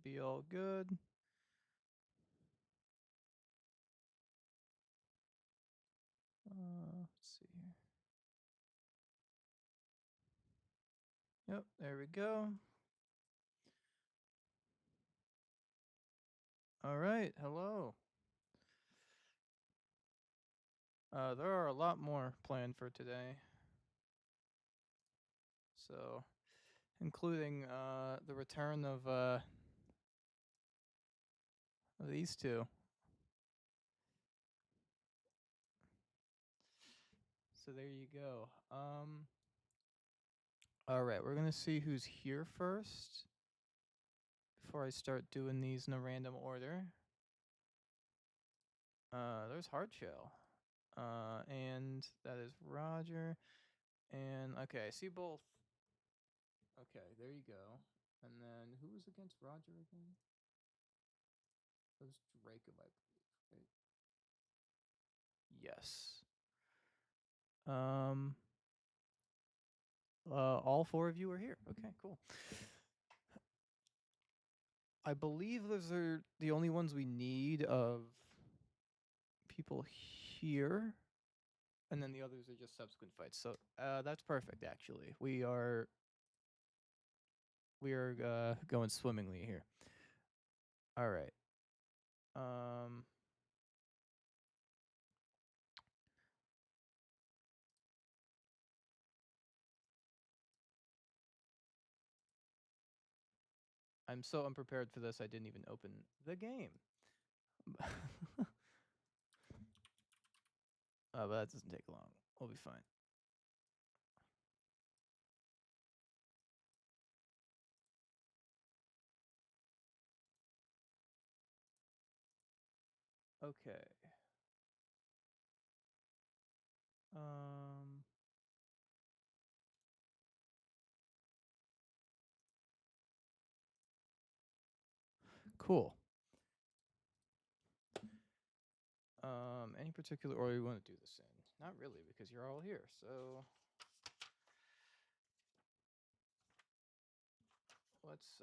should be all good. Let's see here. Yep, there we go. All right, hello. There are a lot more planned for today. So, including the return of these two. So there you go. All right, we're gonna see who's here first before I start doing these in a random order. There's Hardshell. And that is Roger. And okay, I see both. Okay, there you go. And then who was against Roger again? It was Draco, I believe, right? Yes. All four of you are here. Okay, cool. I believe those are the only ones we need of people here. And then the others are just subsequent fights. So that's perfect, actually. We are going swimmingly here. All right. I'm so unprepared for this, I didn't even open the game. But that doesn't take long. We'll be fine. Okay. Cool. Any particular order you want to do this in? Not really, because you're all here. So let's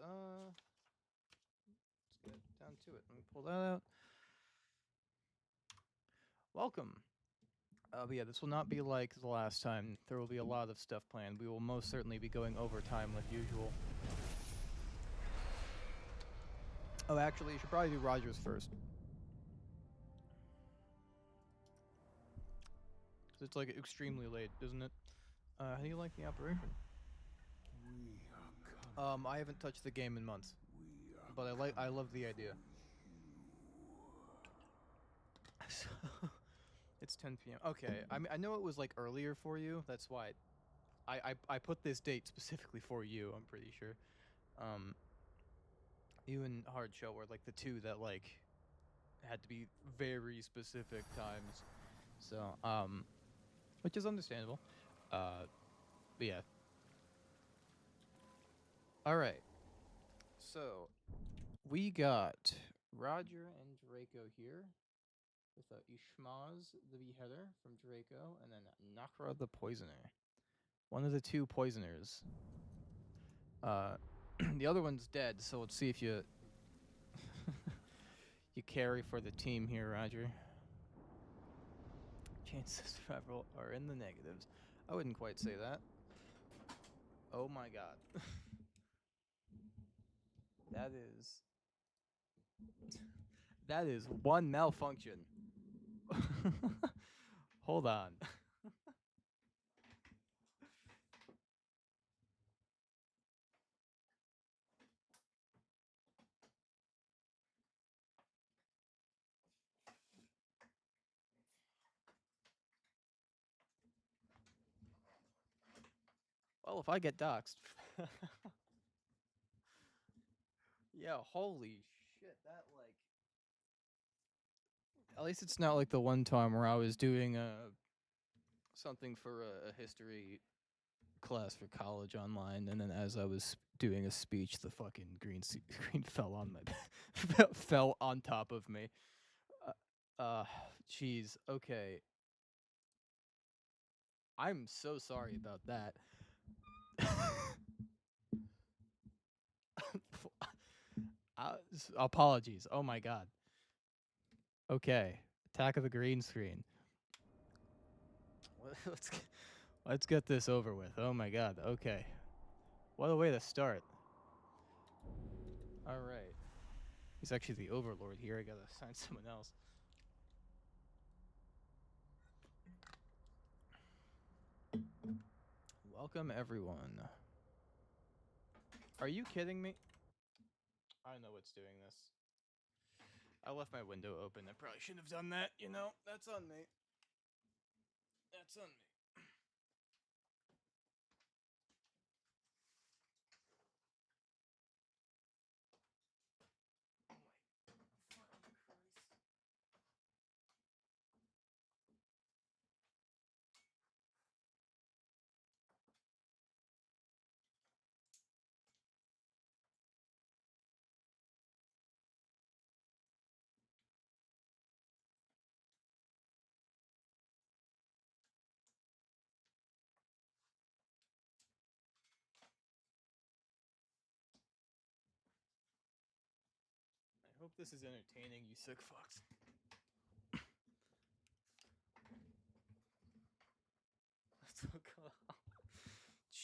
get down to it. Let me pull that out. Welcome. But yeah, this will not be like the last time. There will be a lot of stuff planned. We will most certainly be going overtime like usual. Oh, actually, you should probably do Rogers first. Because it's like extremely late, isn't it? How do you like the operation? I haven't touched the game in months, but I love the idea. So, it's 10 p.m. Okay, I mean, I know it was like earlier for you. That's why I put this date specifically for you. I'm pretty sure. You and Hard Shell were like the two that like had to be very specific times. So which is understandable. But yeah. All right. So we got Roger and Draco here with Ishmaz the Beheader from Draco, and then Nakra the Poisoner. One of the two poisoners. The other one's dead, so let's see if you you carry for the team here, Roger. Chances of survival are in the negatives. I wouldn't quite say that. Oh my god. That is that is one malfunction. Hold on. Well, if I get doxxed. Yeah, holy shit, that like at least it's not like the one time where I was doing something for a history class for college online, and then as I was doing a speech, the fucking green screen fell on my fell on top of me. Jeez. Okay. I'm so sorry about that. Apologies. Oh my god. Okay. Attack of the green screen. Let's get this over with. Oh my god. Okay. What a way to start. All right. He's actually the overlord here. I gotta assign someone else. Welcome everyone. Are you kidding me? I know what's doing this. I left my window open. I probably shouldn't have done that. You know, that's on me. That's on me. I hope this is entertaining, you sick fucks.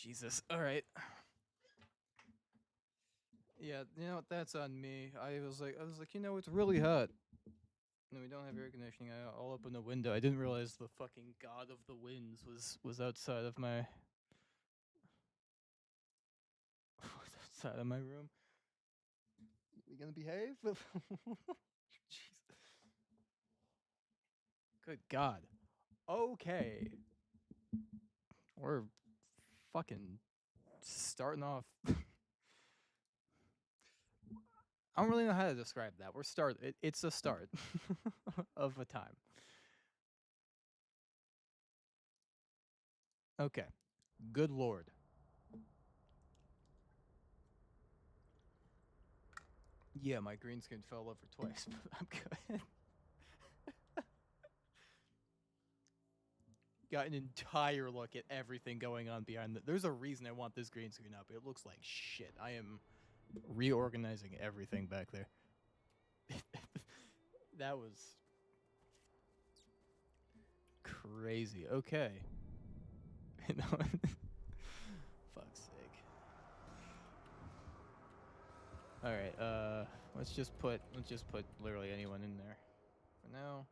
Jesus. All right. Yeah, you know what? That's on me. I was like, you know, it's really hot. No, we don't have air conditioning. I'll open the window. I didn't realize the fucking god of the winds was outside of my was outside of my room. You gonna behave? Jeez. Good God. Okay. We're fucking starting off. I don't really know how to describe that. It's a start of a time. Okay. Good Lord. Yeah, my green screen fell over twice, but I'm good. Got an entire look at everything going on behind there's a reason I want this green screen up. It looks like shit. I am reorganizing everything back there. That was crazy. Okay. Fuck's sake. All right. Let's just put literally anyone in there for now.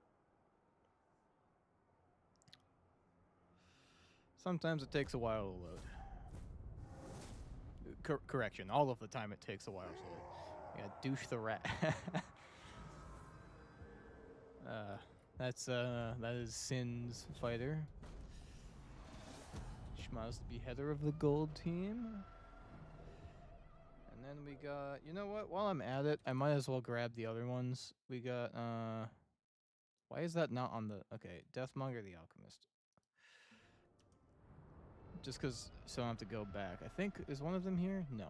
Sometimes it takes a while to load. Correction. All of the time it takes a while to load. Yeah, douche the rat. That is Sin's fighter. Shmaz the beheader of the gold team. And then we got, you know what? While I'm at it, I might as well grab the other ones. We got, why is that not on the, okay, Deathmonger the Alchemist. Just because, so I don't have to go back. I think, is one of them here? No.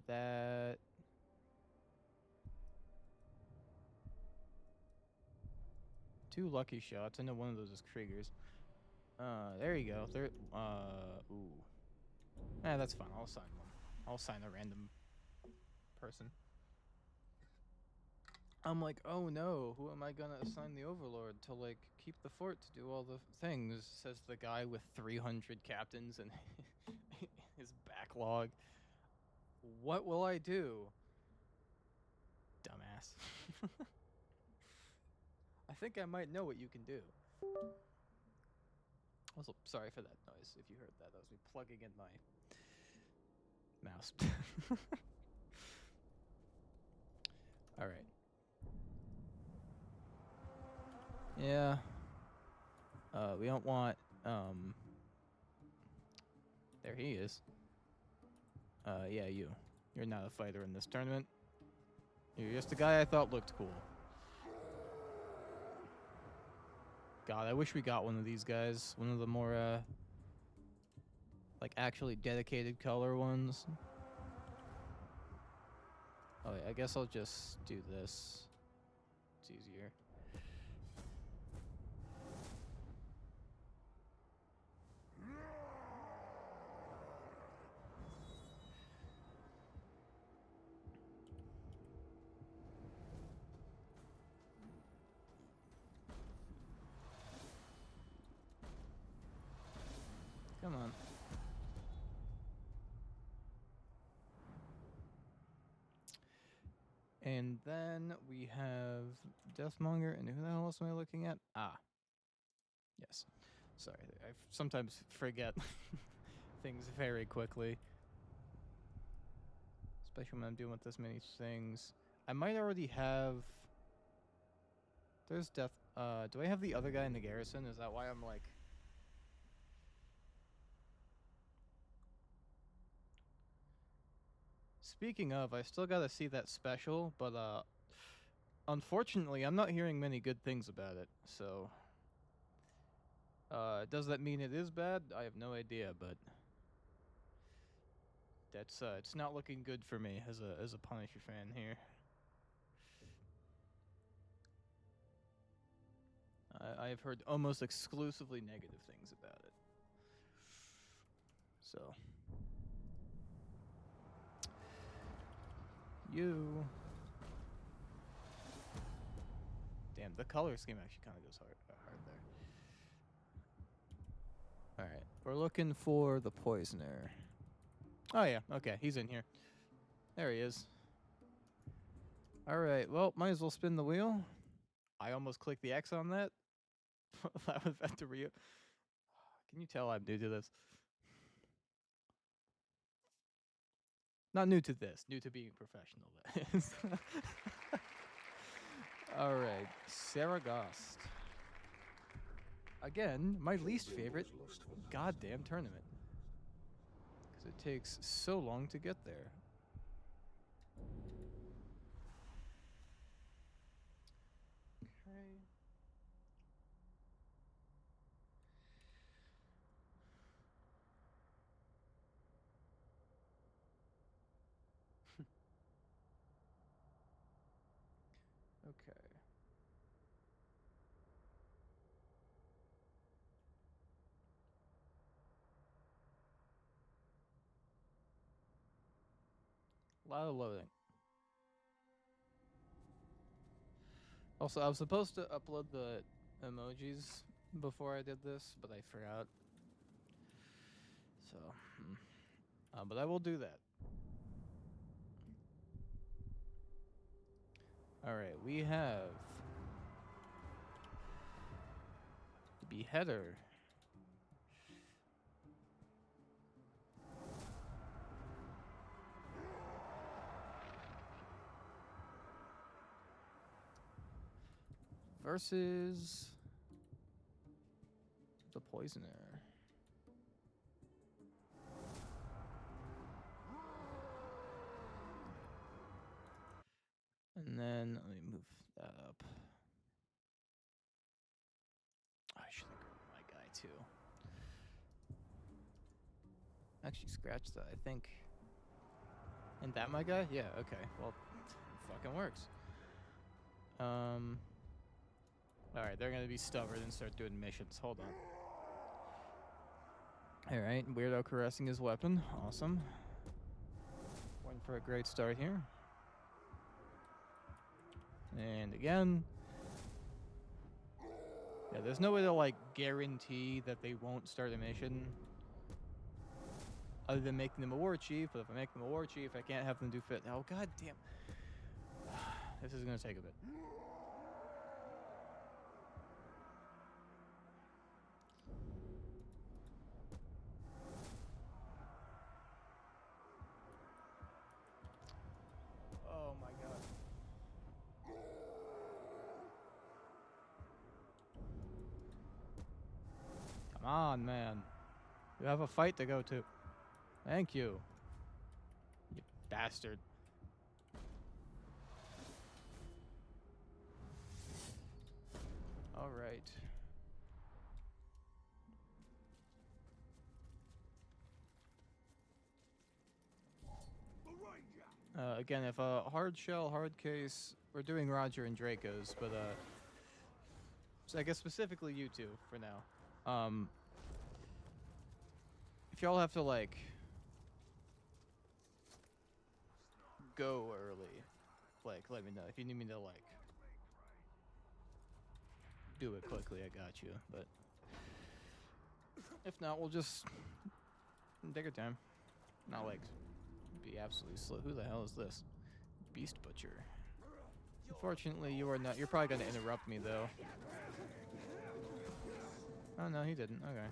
That... Two lucky shots. I know one of those is Krieger's. There you go. Ooh. That's fine. I'll sign one. I'll sign a random person. I'm like, oh no, who am I gonna assign the Overlord to, like, keep the fort to do all the things? Says the guy with 300 captains and his backlog. What will I do? Dumbass. I think I might know what you can do. Also, sorry for that noise, if you heard that. That was me plugging in my mouse. Alright. Yeah. We don't want, there he is. Yeah, you. You're not a fighter in this tournament. You're just a guy I thought looked cool. God, I wish we got one of these guys. One of the more, like, actually dedicated color ones. Oh, yeah, I guess I'll just do this. It's easier. Come on. And then we have Deathmonger, and who the hell else am I looking at? Ah. Yes. Sorry, I sometimes forget things very quickly. Especially when I'm dealing with this many things. I might already have... There's Death... do I have the other guy in the garrison? Is that why I'm like... Speaking of, I still gotta see that special, but unfortunately, I'm not hearing many good things about it, so... does that mean it is bad? I have no idea, but... That's, it's not looking good for me as a Punisher fan here. I have heard almost exclusively negative things about it. So... Damn, the color scheme actually kind of goes hard there. Alright, we're looking for the Poisoner. Oh yeah, okay, he's in here. There he is. Alright, well, might as well spin the wheel. I almost clicked the X on that. That was Venturia. Can you tell I'm new to this? Not new to this, new to being professional, that is. Alright, Saragast. Again, my least favorite goddamn tournament. Because it takes so long to get there. Okay. Okay. A lot of loading. Also, I was supposed to upload the emojis before I did this, but I forgot. So, but I will do that. Alright, we have the Beheader. Versus the Poisoner. And then, let me move that up. I should have grabbed my guy too. Actually, scratch that, I think. Isn't that my guy? Yeah, okay. Well, fucking works. Alright, they're gonna be stubborn and start doing missions. Hold on. Alright, Weirdo caressing his weapon. Awesome. Waiting for a great start here. And again. Yeah, there's no way to, like, guarantee that they won't start a mission. Other than making them a war chief, but if I make them a war chief, I can't have them do fit. Oh, god damn. This is gonna take a bit. Oh my god. Come on, man. You have a fight to go to. Thank you. You bastard. All right. Again, if a hard shell, hard case, we're doing Roger and Draco's, but so I guess specifically you two for now. If y'all have to like go early, like let me know. If you need me to like do it quickly, I got you. But If not, we'll just take our time. Not like be absolutely slow. Who the hell is this? Beast Butcher. Unfortunately, you are not. You're probably gonna interrupt me though. Oh no, he didn't. Okay.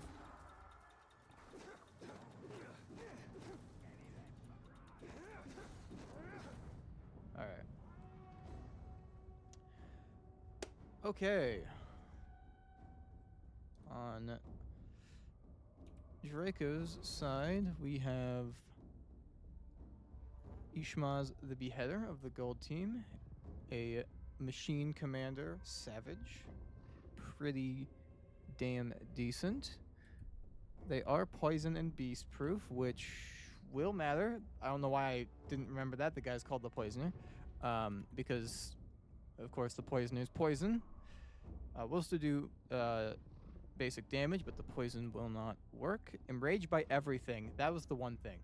All right. Okay. On Draco's side, we have Ishmaz the Beheader of the gold team, a machine commander, Savage, pretty damn decent. They are poison and beast proof, which will matter. I don't know why I didn't remember that. The guy's called the Poisoner, because of course the Poisoner is poison. Will still do basic damage, but the poison will not work. Enraged by everything. That was the one thing.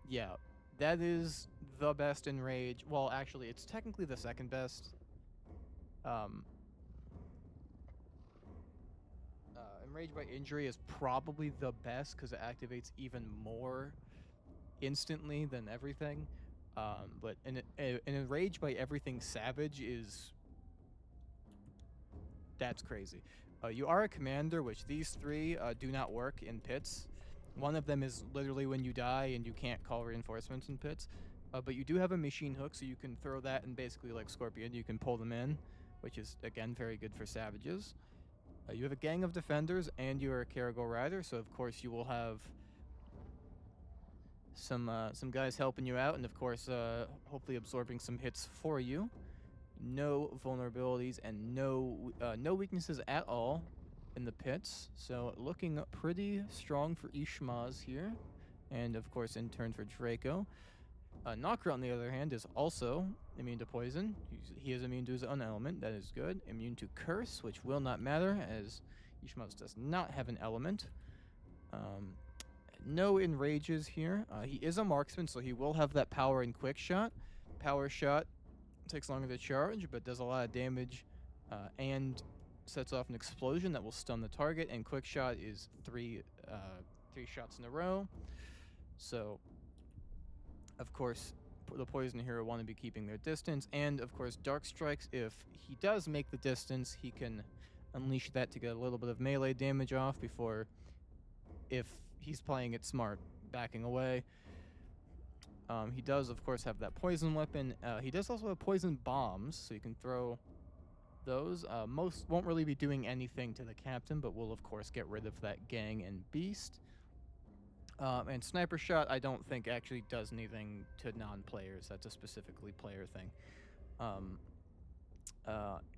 Yeah, that is the best enrage. Well, actually, it's technically the second best. Enraged by injury is probably the best because it activates even more instantly than everything. But an enraged by everything savage is that's crazy. You are a commander, which these three do not work in pits. One of them is literally when you die and you can't call reinforcements in pits. But you do have a machine hook, so you can throw that and basically like Scorpion, you can pull them in, which is again very good for savages. You have a gang of defenders and you're a Caragor rider, so of course you will have some guys helping you out, and of course hopefully absorbing some hits for you. No vulnerabilities and no weaknesses at all in the pits, so looking pretty strong for Ishmaz here, and of course in turn for Draco. Knocker, on the other hand, is also immune to poison. He is immune to his own element. That is good. Immune to curse, which will not matter, as Ishmaz does not have an element. No enrages here. He is a marksman, so he will have that power and quick shot. Power shot takes longer to charge, but does a lot of damage and sets off an explosion that will stun the target. And quick shot is three shots in a row. So, of course, the poison hero want to be keeping their distance, and of course, dark strikes. If he does make the distance, he can unleash that to get a little bit of melee damage off before, if he's playing it smart, backing away. He does, of course, have that poison weapon. He does also have poison bombs, so you can throw those. Most won't really be doing anything to the captain, but will, of course, get rid of that gang and beast. And sniper shot, I don't think actually does anything to non-players. That's a specifically player thing.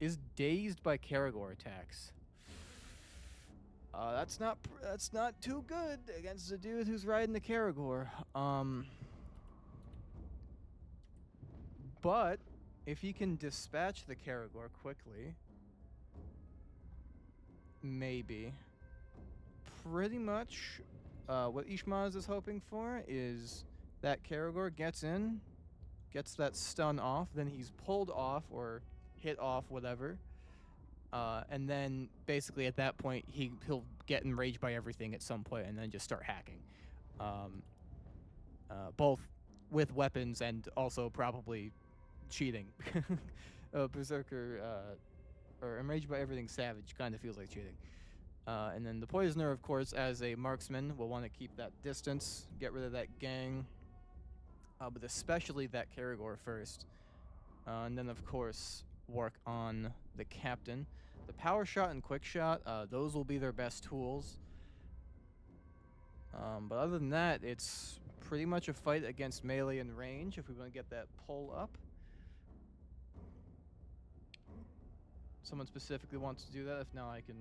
Is dazed by Caragor attacks. That's not too good against a dude who's riding the Caragor. But if he can dispatch the Caragor quickly, maybe. Pretty much what Ishmaz is hoping for is that Caragor gets in, gets that stun off, then he's pulled off or hit off, whatever. And then basically at that point, he'll get enraged by everything at some point and then just start hacking. Both with weapons and also probably cheating. Berserker or enraged by everything savage kind of feels like cheating. And then the poisoner, of course, as a marksman, will want to keep that distance, get rid of that gang, but especially that Caragor first. And then, of course, work on the captain. The power shot and quick shot, those will be their best tools. But other than that, it's pretty much a fight against melee and range if we want to get that pull up. Someone specifically wants to do that. If not, I can...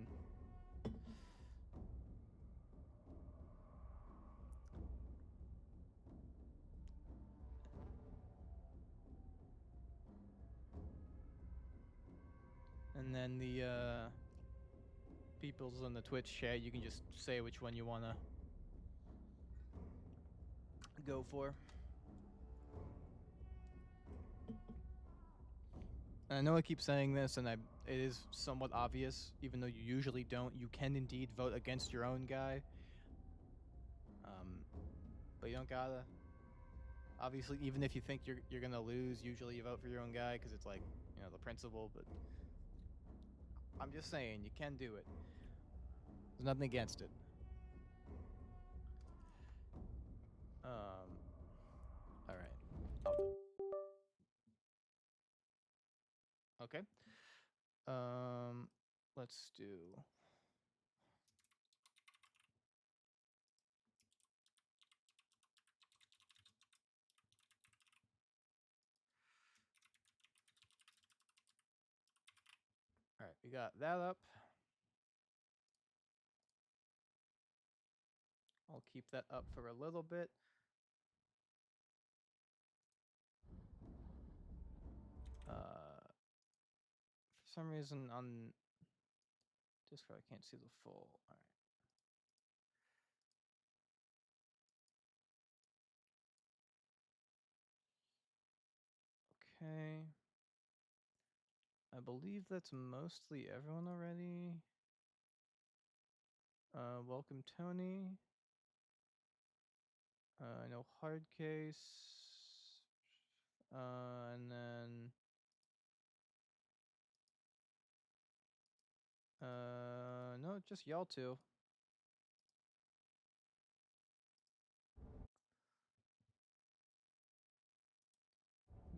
And then the people's on the Twitch chat, you can just say which one you want to go for. I know I keep saying this, and it is somewhat obvious, even though you usually don't. You can indeed vote against your own guy. But you don't gotta. Obviously, even if you think you're gonna lose, usually you vote for your own guy because it's like, you know, the principle. But I'm just saying, you can do it. There's nothing against it. All right. Okay. Let's do. All right, we got that up. I'll keep that up for a little bit. For some reason on Discord I can't see the full. All right. Okay. I believe that's mostly everyone already. Welcome Tony. I know Hard Case. And then no, just y'all two.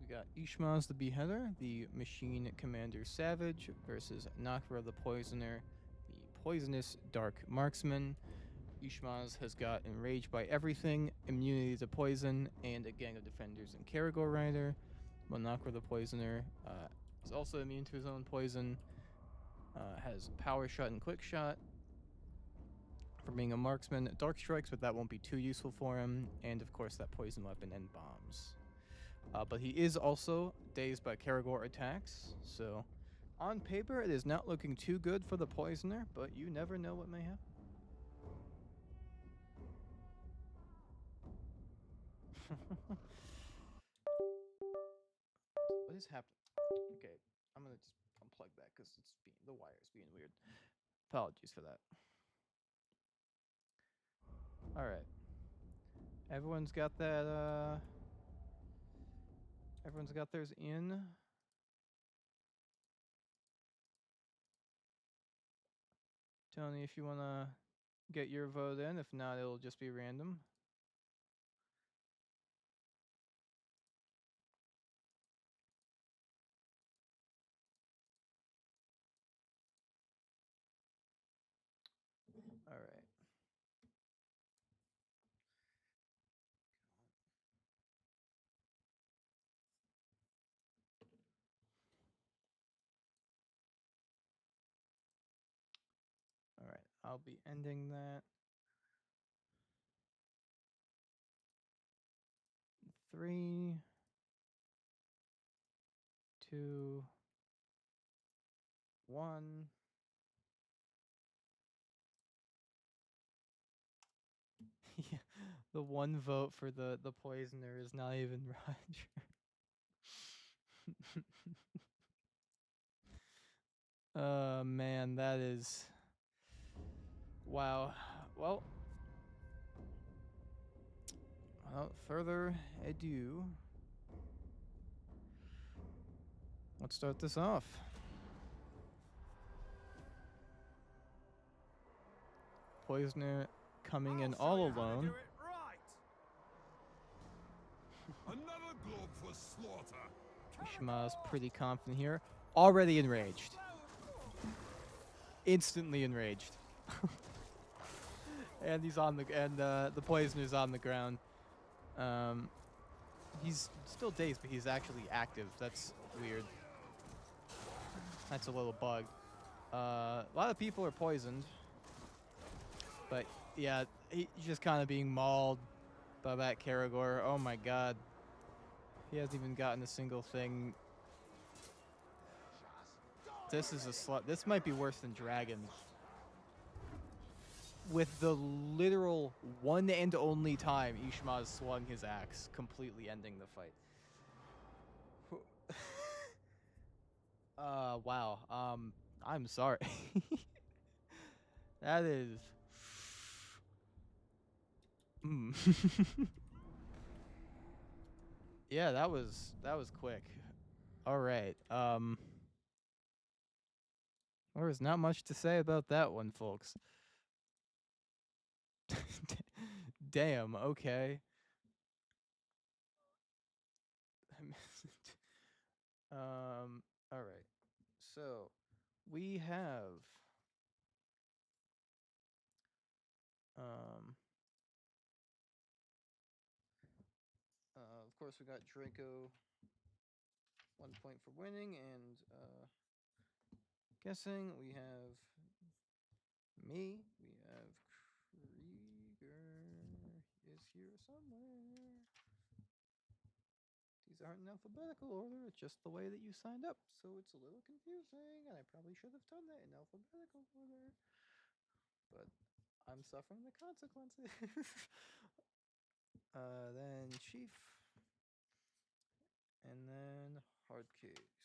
We got Ishmaz the Beheader, the Machine Commander Savage, versus Nakra the Poisoner, the Poisonous Dark Marksman. Ishmaz has got Enraged by Everything, Immunity to Poison, and a Gang of Defenders in Karagor Rider. While Nakra the Poisoner is also immune to his own poison, has Power Shot and Quick Shot. For being a marksman, Dark Strikes, but that won't be too useful for him, and of course that Poison Weapon and Bombs. But he is also dazed by Karagor attacks, so on paper it is not looking too good for the Poisoner, but you never know what may happen. What is happening? Okay, I'm gonna just unplug that because the wire's being weird. Apologies for that. All right, everyone's got that. Everyone's got theirs in. Tony, if you wanna get your vote in, if not, it'll just be random. All right. All right, I'll be ending that. 3, 2, 1. Yeah, the one vote for the Poisoner is not even Roger. Man, that is... Wow. Well, without further ado, let's start this off. Poisoner coming in all alone. Another globe for slaughter. Ishmael's pretty confident here. Already enraged. Instantly enraged. And he's on the Poisoner's on the ground. He's still dazed, but he's actually active. That's weird. That's a little bug. A lot of people are poisoned. But yeah, he's just kind of being mauled by that Karagor. Oh my god. He hasn't even gotten a single thing. This is a slut. This might be worse than Dragon. With the literal one and only time Ishmael swung his axe, completely ending the fight. Wow. I'm sorry. That is. Mm. Yeah, that was quick. All right. There is not much to say about that one, folks. Damn. Okay. I missed it. All right. So we have um. Of course, we got Draco 1 point for winning, and guessing we have me. We have Krieger is here somewhere. These aren't in alphabetical order, it's just the way that you signed up, so it's a little confusing, and I probably should have done that in alphabetical order. But I'm suffering the consequences. Then Chief, and then Hardcase.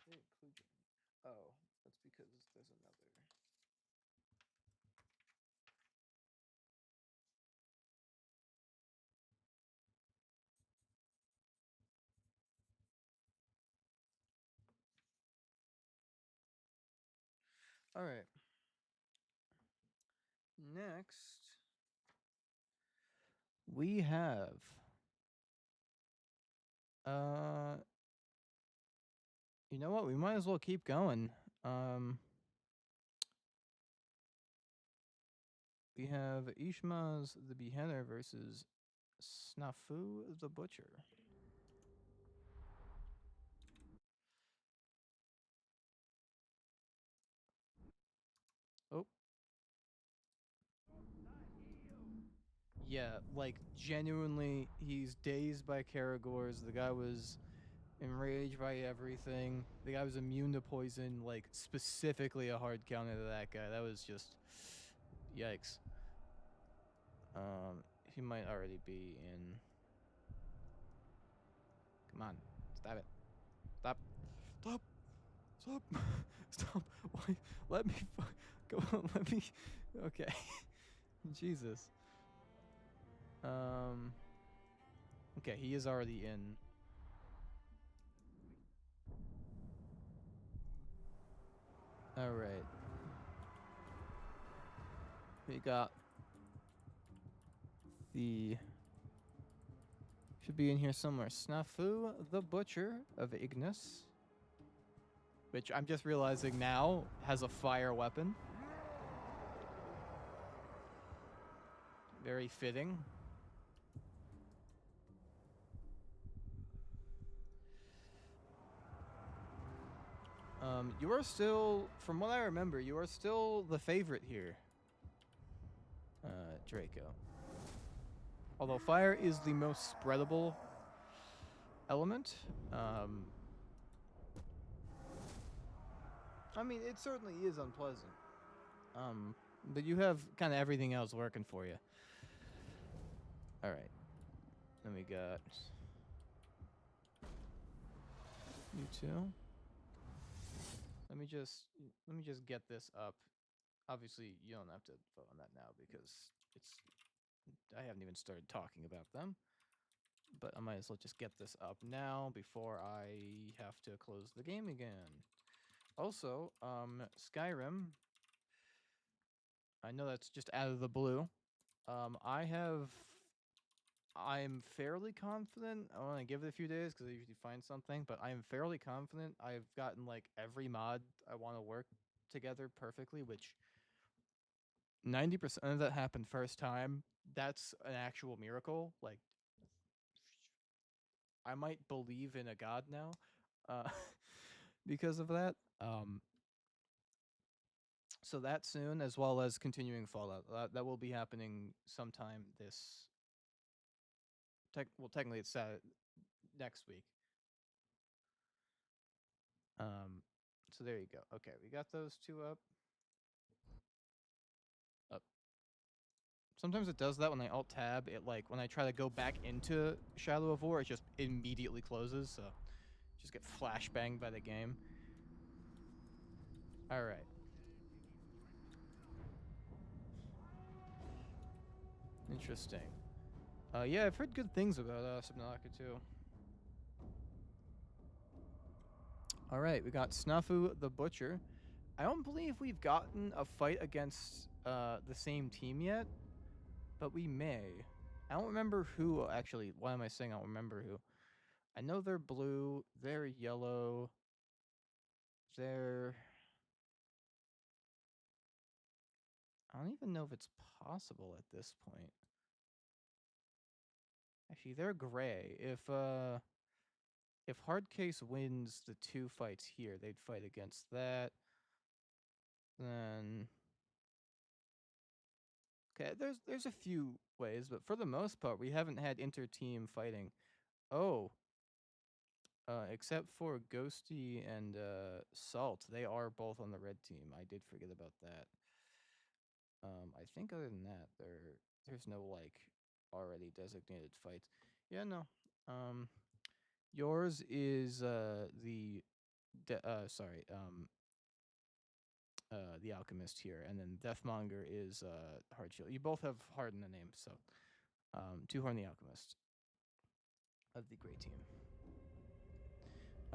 Okay. Oh, that's because there's another. All right. Next, we have you know what? We might as well keep going. We have Ishmaz the Beheader versus Snafu the Butcher. Oh. Yeah, like genuinely, he's dazed by Karagors. The guy was enraged by everything. The guy was immune to poison, like specifically a hard counter to that guy. That was just yikes. He might already be in. Come on, stop it. Stop. Stop. Stop. Stop. Why? Let me. Go on. Let me. Okay. Jesus. Okay, he is already in. All right. We got the. Should be in here somewhere. Snafu the Butcher of Ignis. Which I'm just realizing now has a fire weapon. Very fitting. You are still, from what I remember, you are still the favorite here, Draco. Although fire is the most spreadable element, I mean, it certainly is unpleasant. But you have kind of everything else working for you. All right. Then we got you two. Let me just get this up. Obviously, you don't have to vote on that now because I haven't even started talking about them. But I might as well just get this up now before I have to close the game again. Also, Skyrim. I know that's just out of the blue. I'm fairly confident. I want to give it a few days because I usually find something, but I am fairly confident I've gotten like every mod I want to work together perfectly, which 90% of that happened first time. That's an actual miracle. Like, I might believe in a god now, because of that. So that soon, as well as continuing Fallout, that will be happening sometime this well, technically it's next week. So there you go. Okay, we got those two up. Sometimes it does that when I alt tab. It like when I try to go back into Shadow of War, it just immediately closes. So just get flashbanged by the game. All right. Interesting. Yeah, I've heard good things about Subnautica too. All right, we got Snafu the Butcher. I don't believe we've gotten a fight against the same team yet, but we may. I don't remember who, actually. Why am I saying I don't remember who? I know they're blue, they're yellow, they're... I don't even know if it's possible at this point. Actually, they're gray. If Hardcase wins the 2 fights here, they'd fight against that. Then... Okay, there's a few ways, but for the most part, we haven't had inter-team fighting. Oh. Except for Ghosty and Salt, they are both on the red team. I did forget about that. I think other than that, there's no like already designated fights. Yeah, no. Yours is the Alchemist here, and then Deathmonger is Hardshield. You both have Hard in the name, so 2-Horn the Alchemist of the gray team.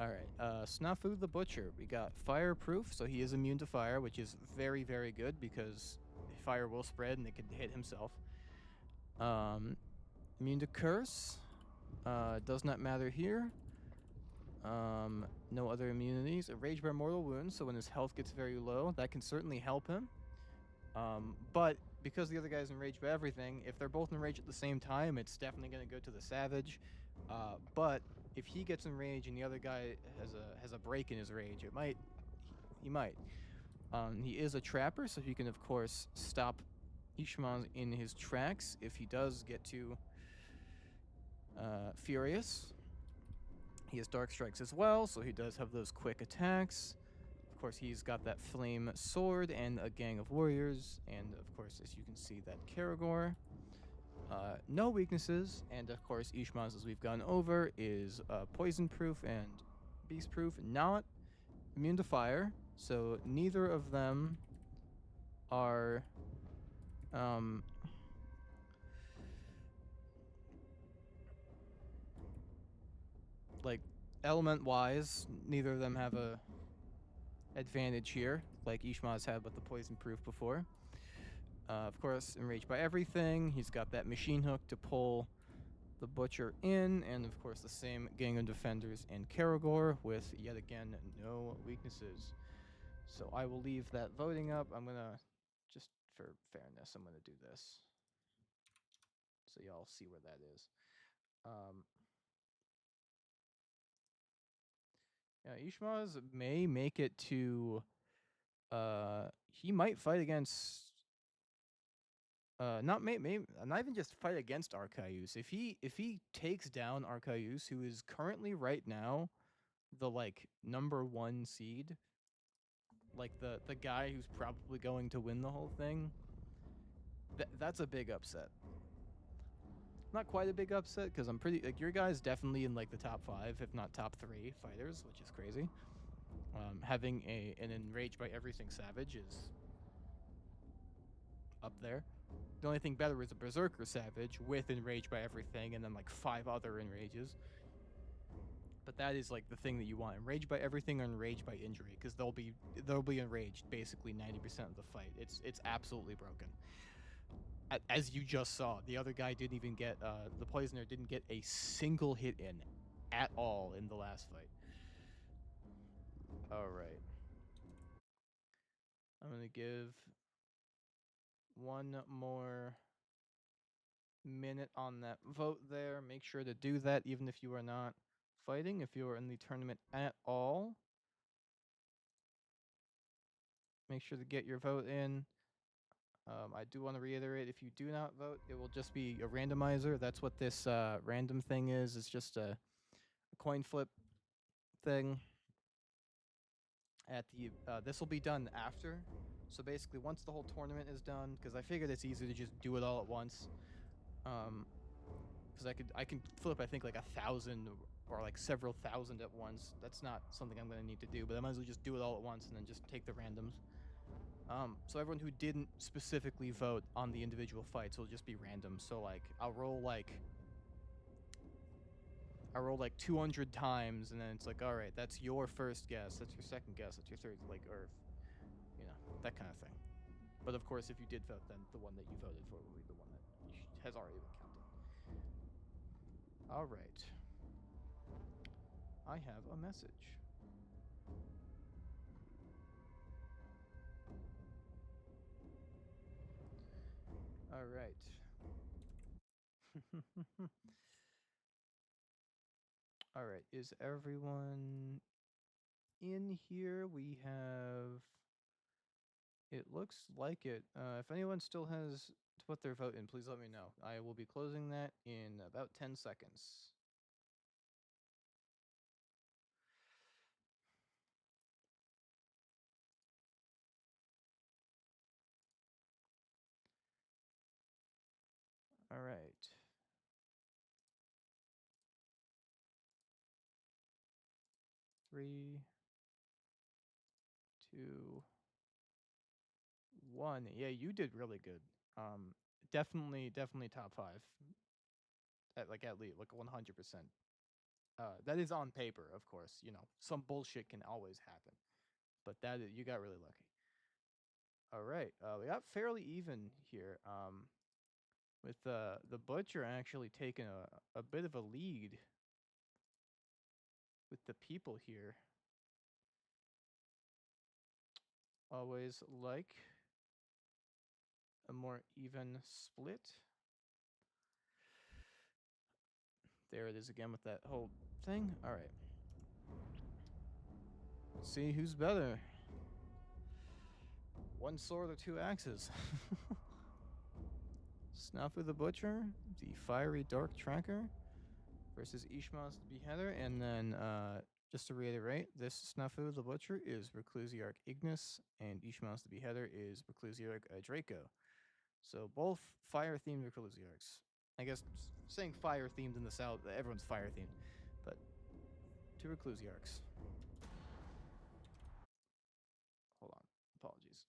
All right, Snafu the Butcher. We got Fireproof, so he is immune to fire, which is very, very good because fire will spread and it can hit himself. Immune to Curse. Does not matter here. No other immunities. Enraged by Mortal Wounds, so when his health gets very low, that can certainly help him. But because the other guy's enraged by everything, if they're both enraged at the same time, it's definitely going to go to the Savage. But if he gets enraged and the other guy has a break in his rage, he might. He is a trapper, so he can of course stop Ishmael in his tracks if he does get too furious. He has Dark Strikes as well, so he does have those quick attacks. Of course, he's got that flame sword and a gang of warriors, and of course, as you can see, that Karagor. No weaknesses, and of course, Ishmael's, as we've gone over, is poison proof and beast proof, not immune to fire. So neither of them are like element wise, neither of them have a advantage here, like Ishmael's had with the poison proof before. Of course, enraged by everything. He's got that machine hook to pull the Butcher in, and of course the same gang of defenders in Karagor with, yet again, no weaknesses. So I will leave that voting up. I'm gonna, just for fairness, I'm gonna do this. So y'all see where that is. Yeah, Ishmael's may make it to, he might fight against, not even just fight against Arcaius. If he takes down Arcaius, who is currently right now the like #1 seed, like the guy who's probably going to win the whole thing, that's a big upset. Not quite a big upset because I'm pretty like your guy's definitely in like the top 5, if not top 3 fighters, which is crazy. Having an enraged by everything Savage is up there. The only thing better is a Berserker Savage with enraged by everything and then like 5 other enrages. But that is like the thing that you want: enraged by everything or enraged by injury, because they'll be enraged basically 90% of the fight. It's absolutely broken. As you just saw, the other guy didn't even get the Poisoner didn't get a single hit in at all in the last fight. All right. I'm going to give one more minute on that vote there. Make sure to do that even if you are not fighting, if you are in the tournament at all. Make sure to get your vote in. I do want to reiterate, if you do not vote, it will just be a randomizer. That's what this random thing is. It's just a coin flip thing. At the this will be done after. So basically, once the whole tournament is done, because I figured it's easier to just do it all at once. Because I can flip, I think, like 1,000 or like several thousand at once. That's not something I'm gonna need to do, but I might as well just do it all at once and then just take the randoms. So everyone who didn't specifically vote on the individual fights will just be random. So like I'll roll like 200 times, and then it's like, all right, that's your first guess, that's your second guess, that's your third, like, or you know, that kind of thing. But of course, if you did vote, then the one that you voted for will be the one that has already been counted. All right. I have a message. All right. All right. Is everyone in here? We have. It looks like it. If anyone still has to put their vote in, please let me know. I will be closing that in about 10 seconds. All right. Three, two, one. Yeah, you did really good. Definitely top 5. At least like 100%. That is on paper, of course. You know, some bullshit can always happen, but you got really lucky. All right, we got fairly even here. With the butcher actually taking a bit of a lead with the people here. Always like a more even split. There it is again with that whole thing. All right. Let's see who's better. One sword or 2 axes. Snafu the Butcher, the Fiery Dark Tracker, versus Ishmael the Beheader. And then, just to reiterate, this Snafu the Butcher is Reclusiarch Ignis, and Ishmael the Beheader is Reclusiarch Draco. So both fire-themed Reclusiarchs. I guess saying fire-themed in the South, everyone's fire-themed, but 2 Reclusiarchs. Hold on, apologies.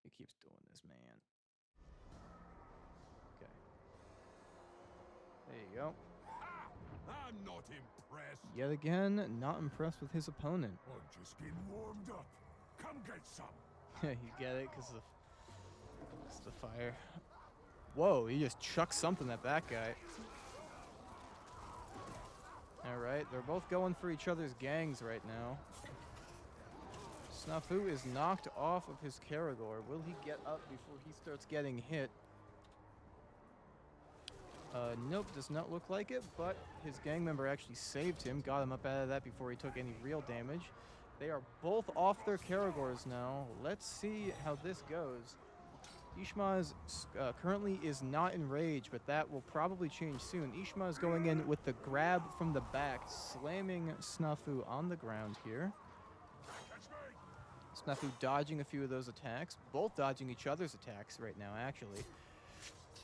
It keeps doing this, man. Okay. There you go. I'm not impressed. Yet again, not impressed with his opponent. I'm just getting warmed up. Come get some. Yeah, you get it, because of the fire. Whoa, he just chucked something at that guy. Alright, they're both going for each other's gangs right now. Snafu is knocked off of his Karagor. Will he get up before he starts getting hit? Nope, does not look like it, but his gang member actually saved him, got him up out of that before he took any real damage. They are both off their Karagors now. Let's see how this goes. Ishmael currently is not in rage, but that will probably change soon. Ishmael is going in with the grab from the back, slamming Snafu on the ground here. Snafu dodging a few of those attacks, both dodging each other's attacks right now, actually.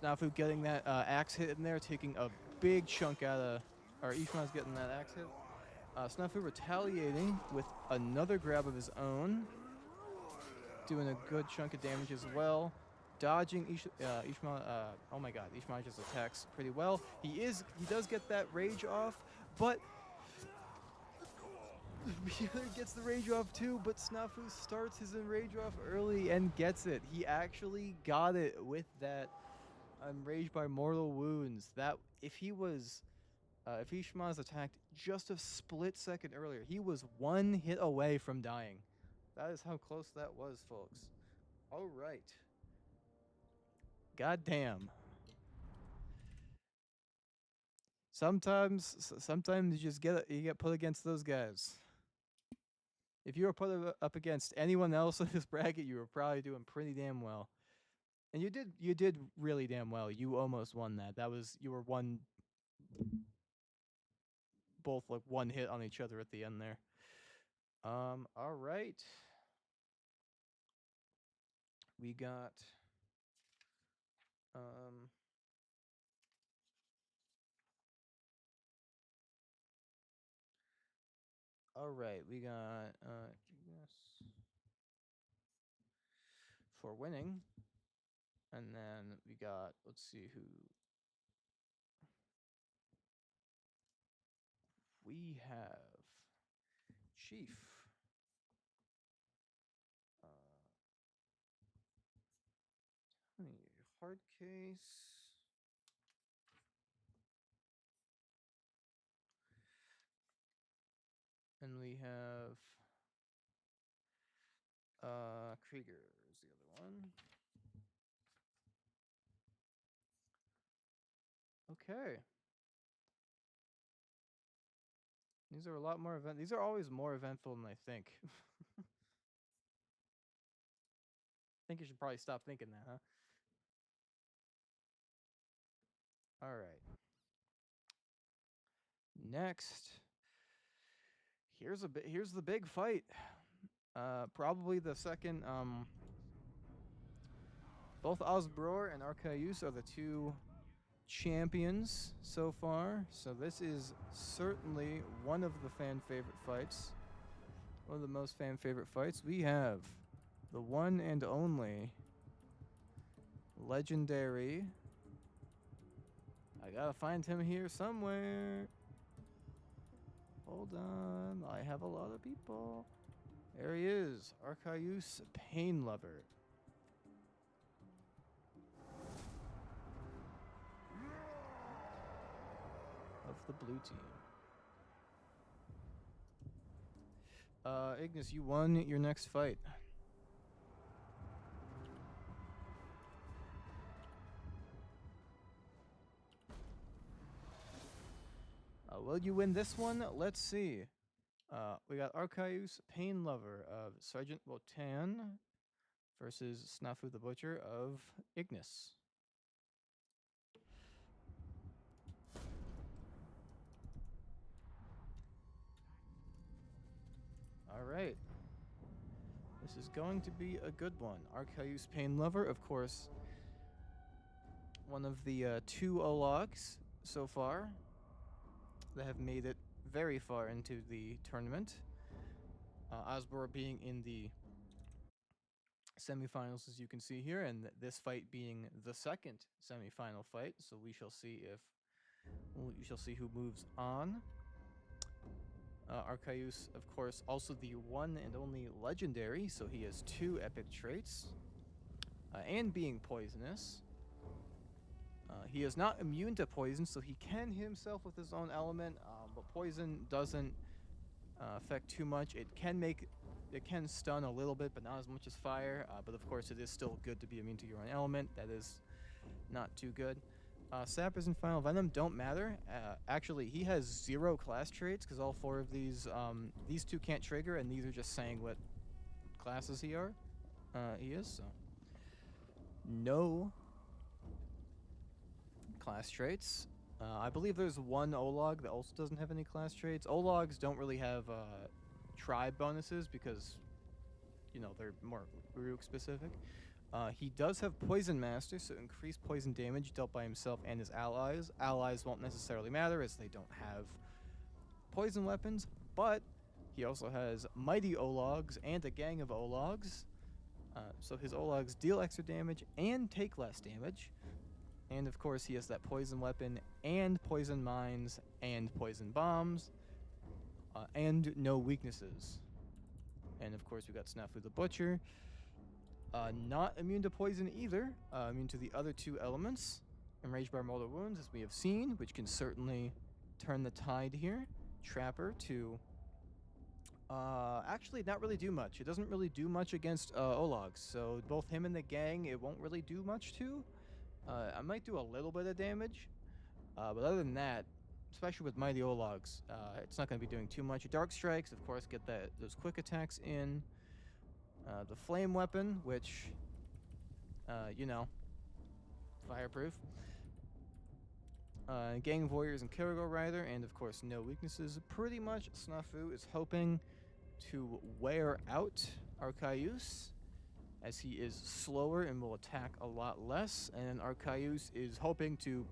Snafu getting that axe hit in there, taking a big chunk out of... Or Ishmael's getting that axe hit. Snafu retaliating with another grab of his own. Doing a good chunk of damage as well. Dodging Ishmael. Oh my god, Ishmael just attacks pretty well. He does get that rage off, but Beheader gets the rage off too, but Snafu starts his enrage off early and gets it. He actually got it with that enraged by mortal wounds. That if Ishmael's attacked just a split second earlier, he was 1 hit away from dying. That is how close that was, folks. All right. God damn. Sometimes you just get put against those guys. If you were put up against anyone else in this bracket, you were probably doing pretty damn well. And you did really damn well. You almost won that. You were both like one hit on each other at the end there. All right. We got all right, we got yes for winning. And then we got, let's see who we have. Chief. Hard case. And we have Krieger is the other one. Okay. These are a lot more These are always more eventful than I think. I think you should probably stop thinking that, huh? All right. Next, here's the big fight. Probably the second. Both Osbror and Arcaius are the two champions so far. So this is certainly one of the fan favorite fights. One of the most fan favorite fights. We have the one and only legendary. I gotta find him here somewhere. Hold on, I have a lot of people. There he is, Arcaius Painlover. Of the blue team. Ignis, you won your next fight. Will you win this one? Let's see. We got Arcaius Painlover of Sergeant Wotan versus Snafu the Butcher of Ignis. All right. This is going to be a good one. Arcaius Painlover, of course, one of the two Ologs so far that have made it very far into the tournament. Osbor being in the semifinals, as you can see here, and this fight being the second semifinal fight. So we shall see who moves on. Arcaius, of course, also the one and only legendary, so he has two epic traits. And being poisonous. He is not immune to poison, so he can hit himself with his own element, but poison doesn't affect too much. It can stun a little bit, but not as much as fire. But of course, it is still good to be immune to your own element. That is not too good. Sappers and Final Venom don't matter. Actually, he has 0 class traits because all 4 of these two can't trigger, and these are just saying what classes he is. So no class traits. I believe there's one Olog that also doesn't have any class traits. Ologs don't really have tribe bonuses because, you know, they're more Uruk specific. He does have Poison Master, so increased poison damage dealt by himself and his allies. Allies won't necessarily matter as they don't have poison weapons, but he also has Mighty Ologs and a gang of Ologs. So his Ologs deal extra damage and take less damage. And of course, he has that poison weapon and poison mines and poison bombs and no weaknesses. And of course, we got Snafu the Butcher. Not immune to poison either, immune to the other 2 elements. Enraged by Mortal Wounds, as we have seen, which can certainly turn the tide here. Trapper to actually not really do much. It doesn't really do much against Ologs, so both him and the gang, it won't really do much to. I might do a little bit of damage, but other than that, especially with Mighty Olags, it's not going to be doing too much. Dark Strikes, of course, get those quick attacks in. The Flame Weapon, which, you know, fireproof. Gang of Warriors and Kerrigo Rider, and of course no weaknesses. Pretty much Snafu is hoping to wear out Arcaius, as he is slower and will attack a lot less, and Arcaius is hoping to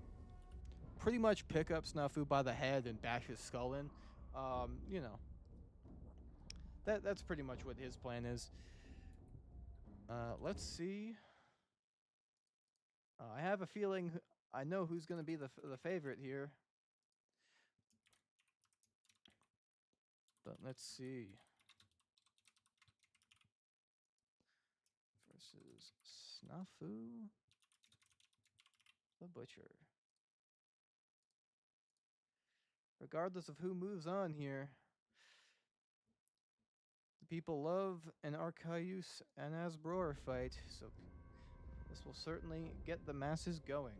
pretty much pick up Snafu by the head and bash his skull in. You know, that's pretty much what his plan is. Let's see. I have a feeling I know who's going to be the favorite here. But let's see. Versus Snafu the Butcher. Regardless of who moves on here, the people love an Arcaius and Asbroer fight, so this will certainly get the masses going.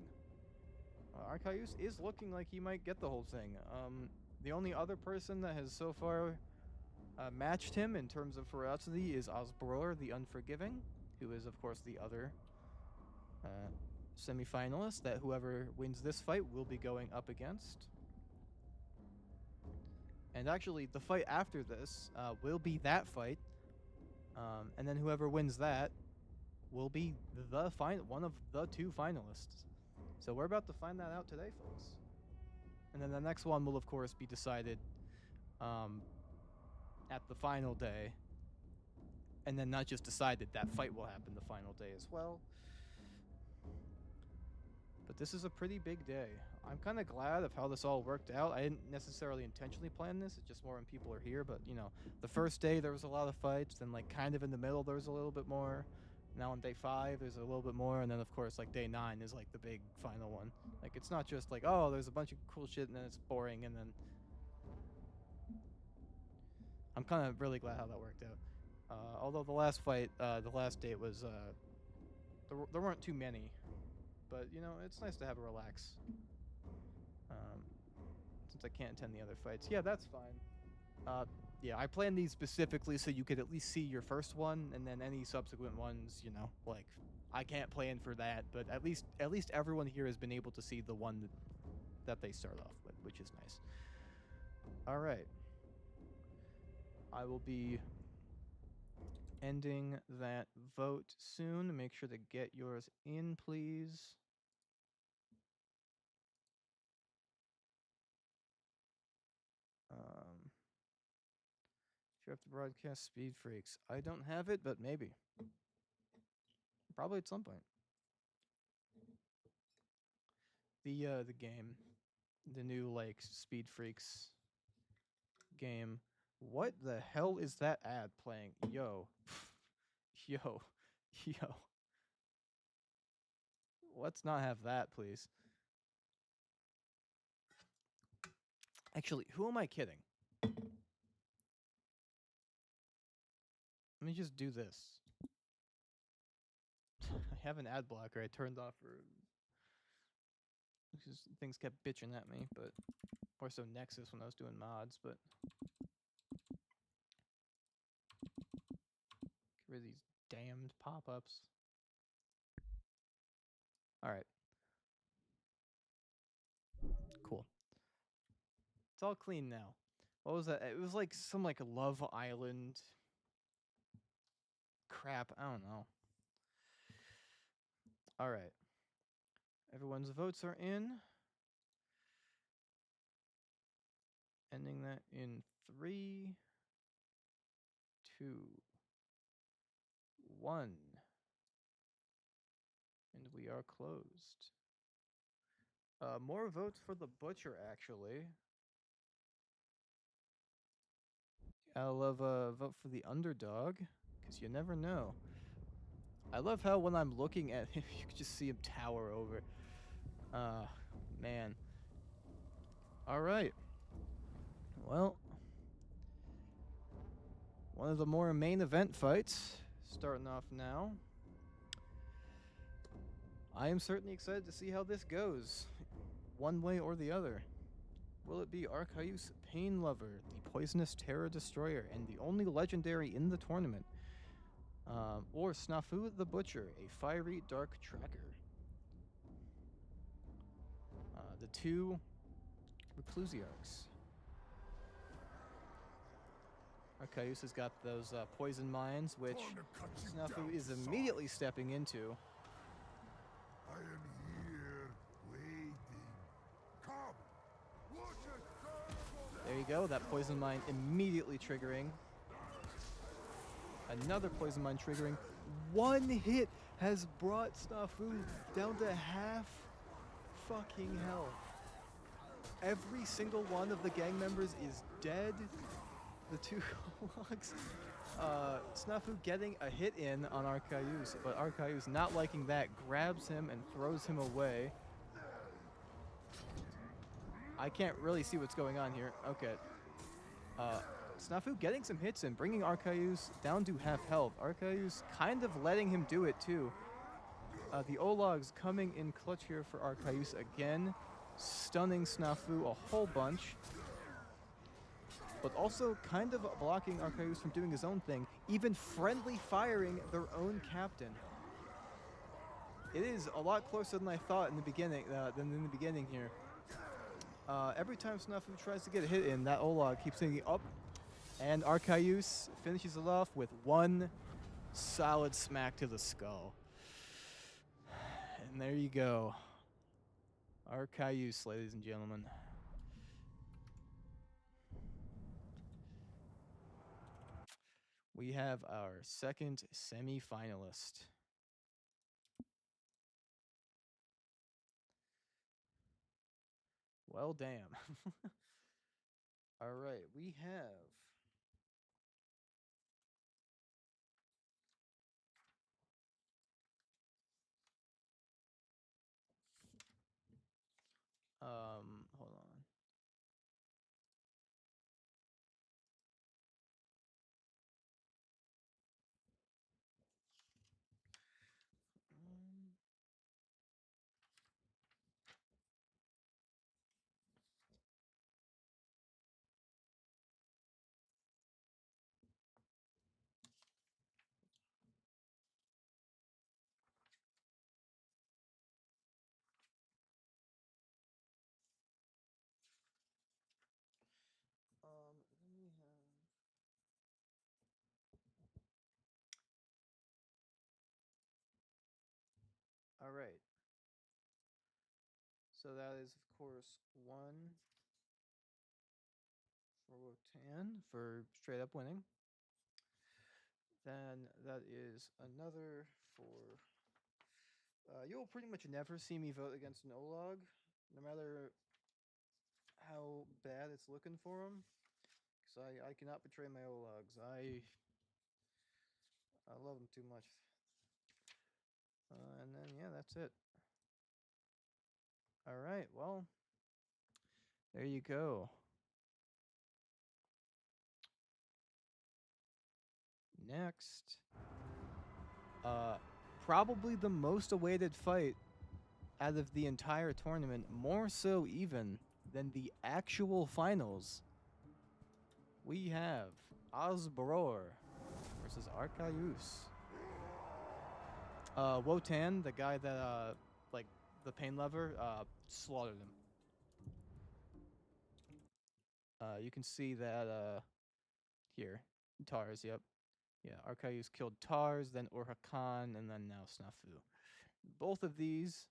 Arcaius is looking like he might get the whole thing. The only other person that has so far matched him in terms of ferocity is Asbroer the Unforgiving, who is, of course, the other semi-finalist that whoever wins this fight will be going up against. And actually, the fight after this will be that fight, and then whoever wins that will be one of the two finalists. So we're about to find that out today, folks. And then the next one will, of course, be decided at the final day. And then not just decided, that fight will happen the final day as well. But this is a pretty big day. I'm kind of glad of how this all worked out. I didn't necessarily intentionally plan this. It's just more when people are here. But, you know, the first day there was a lot of fights. Then, like, kind of in the middle there was a little bit more. Now on day 5 there's a little bit more. And then, of course, like, day 9 is, like, the big final one. Like, it's not just like, oh, there's a bunch of cool shit and then it's boring. And then I'm kind of really glad how that worked out. Although the last fight, the last date was, there weren't too many. But, you know, it's nice to have a relax. Since I can't attend the other fights. Yeah, that's fine. Yeah, I planned these specifically so you could at least see your first one, and then any subsequent ones, you know, like, I can't plan for that, but at least everyone here has been able to see the one that they start off with, which is nice. Alright. I will be ending that vote soon. Make sure to get yours in, please. If you have to broadcast Speed Freaks, I don't have it, but maybe. Probably at some point. The game, the new like Speed Freaks game. What the hell is that ad playing? Yo, yo. Let's not have that, please. Actually, who am I kidding? Let me just do this. I have an ad blocker I turned off for because things kept bitching at me, but more so Nexus when I was doing mods, but get rid of these damned pop-ups. Alright. Cool. It's all clean now. What was that? It was like some like Love Island crap. I don't know. Alright. Everyone's votes are in. Ending that in 3, 2, 1. And we are closed. More votes for the Butcher, actually. I love vote for the underdog, because you never know. I love how when I'm looking at him, you can just see him tower over. Man. Alright. Well, one of the more main event fights, starting off now. I am certainly excited to see how this goes, one way or the other. Will it be Arceus Pain Lover, the poisonous terror destroyer, and the only legendary in the tournament? Or Snafu the Butcher, a fiery dark tracker? The two Reclusiarchs. Arceus has got those poison mines, which Snafu is immediately stepping into. I am here waiting. Come! What a There you go, that poison mine immediately triggering. Another poison mine triggering. One hit has brought Snafu down to half fucking health. Every single one of the gang members is dead. The two logs. Snafu getting a hit in on Arceus, but Arceus not liking that, grabs him and throws him away. I can't really see what's going on here. Okay. Snafu getting some hits in, bringing Arceus down to half health. Arceus kind of letting him do it too. The Ologs coming in clutch here for Arceus again, stunning Snafu a whole bunch, but also kind of blocking Arceus from doing his own thing, even friendly firing their own captain. It is a lot closer than I thought in the beginning, here. Every time Snafu tries to get a hit in, that Olag keeps thinking up, and Arceus finishes it off with one solid smack to the skull. And there you go. Arceus, ladies and gentlemen. We have our second semi-finalist. Well, damn. All right, we have hold on. Then we have. All right. So that is, of course, one for Wotan for straight up winning. Then that is another for. You'll pretty much never see me vote against an Olag, no matter how bad it's looking for him. Because I cannot betray my Olags. I love them too much. And then, yeah, that's it. All right, well, there you go. Next, probably the most awaited fight out of the entire tournament, more so even than the actual finals. We have Osbror versus Arceus. Wotan, the guy that, like, the pain lover, slaughtered him. You can see that, here. Tars, yep. Yeah, Arceus killed Tars, then Orhakan, and then now Snafu. Both of these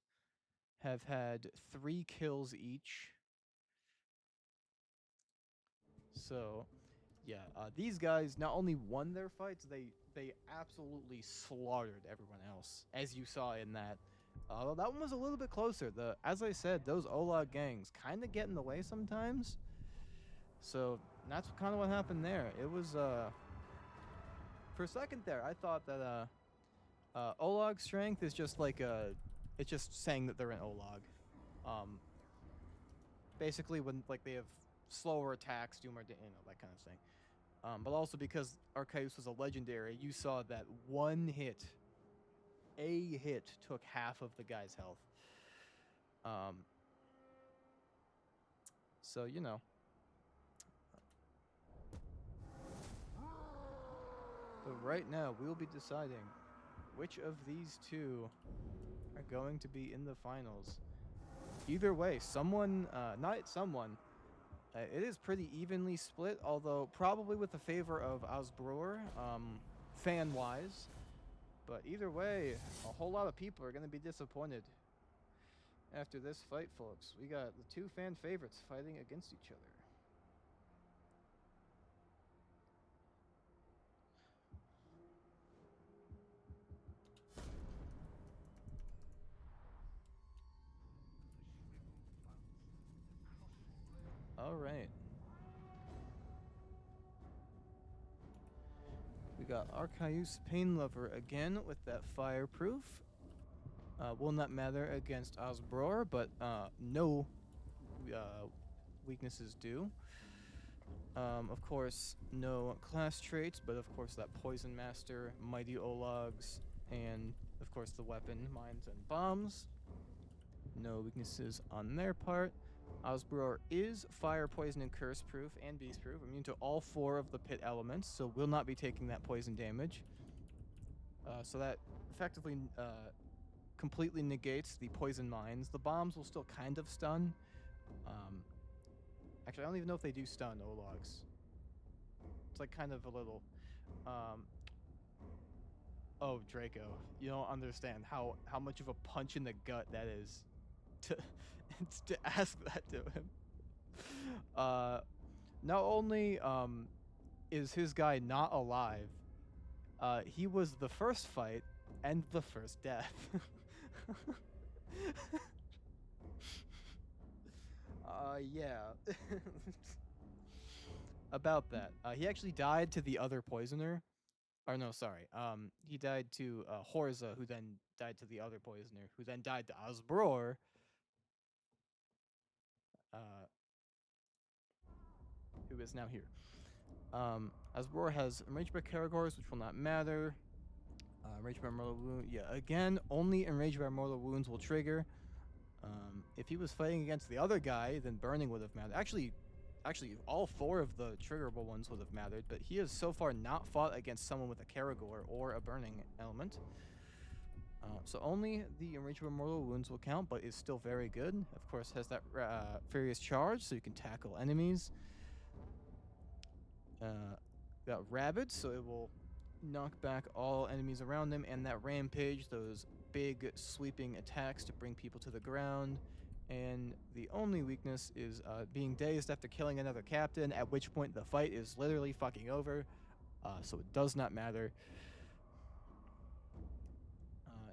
have had 3 kills each. So, yeah, these guys not only won their fights, they absolutely slaughtered everyone else, as you saw in that. That one was a little bit closer. As I said, those Olag gangs kind of get in the way sometimes. So that's kind of what happened there. It was for a second there, I thought that Olag strength is just like it's just saying that they're an Olag. Basically when like they have slower attacks, do more, that kind of thing. But also because Arceus was a legendary, you saw that one hit, a hit took half of the guy's health. So, you know. But right now, we'll be deciding which of these two are going to be in the finals. Either way, someone, not someone, it is pretty evenly split, although probably with the favor of Osbror, fan-wise. But either way, a whole lot of people are going to be disappointed after this fight, folks. We got the two fan favorites fighting against each other. All right. We got Arcaius Painlover again with that fireproof. Will not matter against Osbror, but no weaknesses do. Of course, no class traits, but of course that Poison Master, Mighty Olags, and of course the weapon, Mines and Bombs. No weaknesses on their part. Osbror is Fire, Poison, and Curse proof and Beast proof, immune to all 4 of the pit elements, so will not be taking that poison damage. So that effectively completely negates the poison mines. The bombs will still kind of stun. Actually, I don't even know if they do stun Olags. It's like kind of a little. Oh, Draco, you don't understand how much of a punch in the gut that is to to ask that to him. Not only is his guy not alive, he was the first fight and the first death. Yeah. About that. He actually died to the other poisoner. Or no, sorry. He died to Horza, who then died to the other poisoner, who then died to Osbror. Who is now here. Osbror has Enraged by Karagors, which will not matter. Enraged by Mortal Wound. Yeah, again, only Enraged by Mortal Wounds will trigger. If he was fighting against the other guy, then Burning would have mattered. Actually, all 4 of the triggerable ones would have mattered, but he has so far not fought against someone with a Karagor or a Burning element. So only the Enraged by Mortal Wounds will count, but is still very good. Of course, has that Furious Charge, so you can tackle enemies. Got Rabid, so it will knock back all enemies around him, and that Rampage, those big sweeping attacks to bring people to the ground. And the only weakness is being dazed after killing another captain, at which point the fight is literally fucking over, so it does not matter.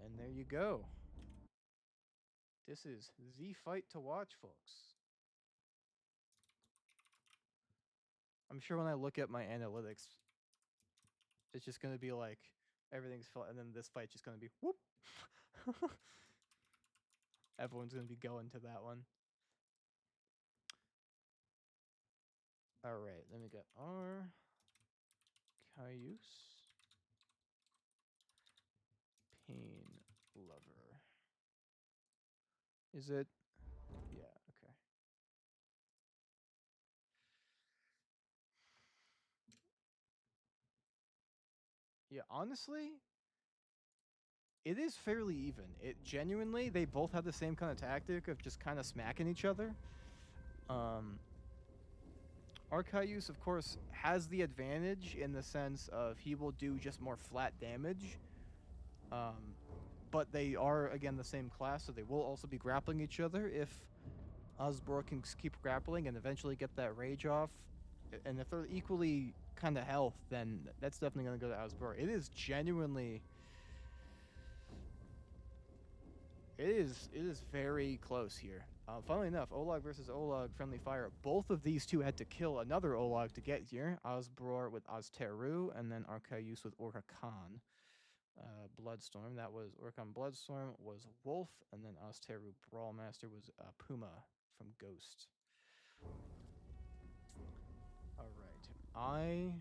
And there you go. This is the fight to watch, folks. I'm sure when I look at my analytics, it's just going to be like, everything's fine, and then this fight's just going to be whoop. Everyone's going to be going to that one. All right, let me get Arcaius Painlover. Is it? Yeah, okay. Yeah, honestly, it is fairly even. It genuinely, they both have the same kind of tactic of just kind of smacking each other. Arcaius, of course, has the advantage in the sense of he will do just more flat damage. But they are, again, the same class, so they will also be grappling each other. If Osbror can keep grappling and eventually get that rage off, and if they're equally kind of health, then that's definitely going to go to Osbror. It is genuinely... It is very close here. Funnily enough, Olag versus Olag, Friendly Fire, both of these two had to kill another Olag to get here. Osbror with Ozteru, and then Arcaius with Orca Khan. Bloodstorm, that was Orcon Bloodstorm was Wolf, and then Ozteru Brawlmaster was Puma from Ghost. Alright,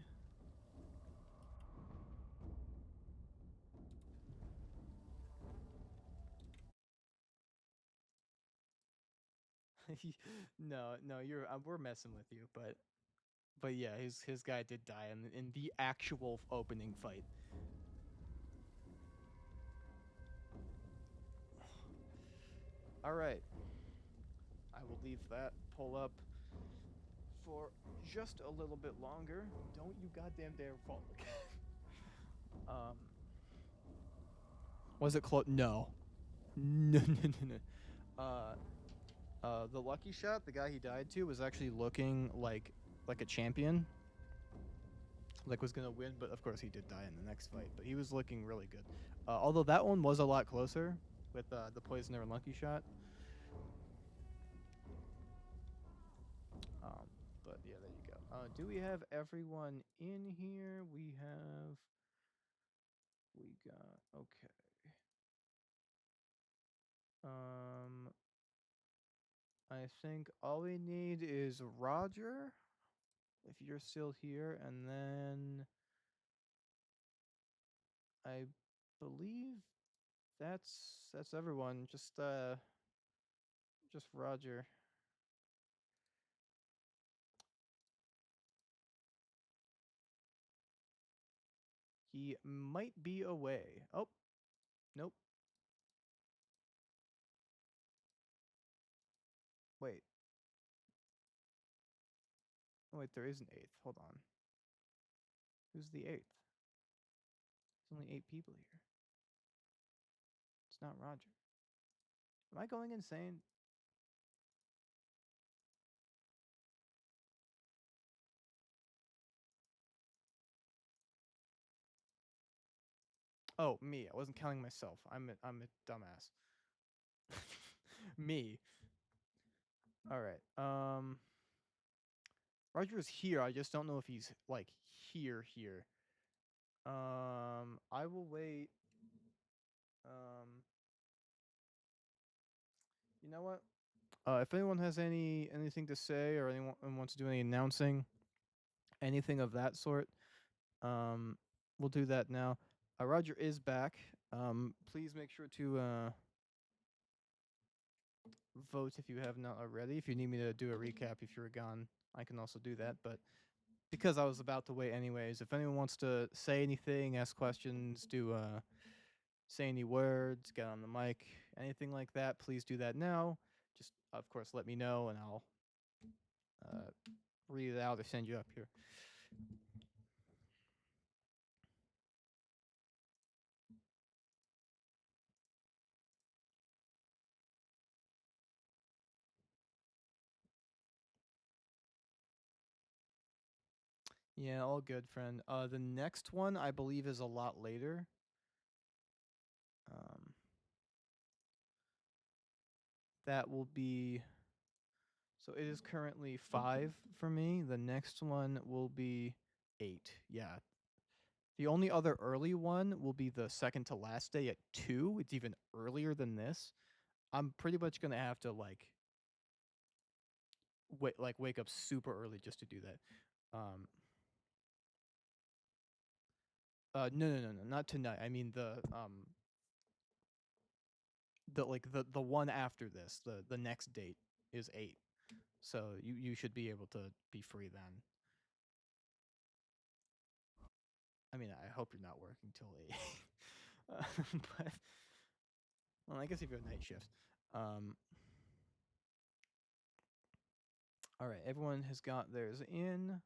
No, no, you're we're messing with you, but yeah, his guy did die in the actual opening fight. All right, I will leave that pull up for just a little bit longer. Don't you goddamn dare fall. um, was it close? No. No, no, no, no. The lucky shot, the guy he died to, was actually looking like a champion. Like was gonna win, but of course he did die in the next fight. But he was looking really good. Although that one was a lot closer with the poisoner and lucky shot. But yeah, there you go. Do we have everyone in here? We got okay. I think all we need is Roger, if you're still here, and then I believe that's everyone. Just Roger. He might be away. Oh, nope. Wait. Oh, wait, there is an eighth. Hold on. Who's the eighth? There's only 8 people here. It's not Roger. Am I going insane? Oh, me. I wasn't counting myself. I'm a dumbass. Me. All right. Roger is here. I just don't know if he's like here. I will wait. You know what? If anyone has anything to say or anyone wants to do any announcing, anything of that sort, we'll do that now. Roger is back. Please make sure to vote if you have not already. If you need me to do a recap if you're gone, I can also do that. But because I was about to wait anyways, if anyone wants to say anything, ask questions, do say any words, get on the mic, anything like that, please do that now. Just of course let me know and I'll read it out or send you up here. Yeah, all good, friend. The next one I believe is a lot later. That will be. So it is currently 5 for me. The next one will be 8. Yeah. The only other early one will be the second to last day at 2. It's even earlier than this. I'm pretty much gonna have to wake up super early just to do that. No, not tonight. I mean the one after this. The next date is 8. So you should be able to be free then. I mean, I hope you're not working till 8. But well, I guess if you're a night shift. All right, everyone has got theirs in.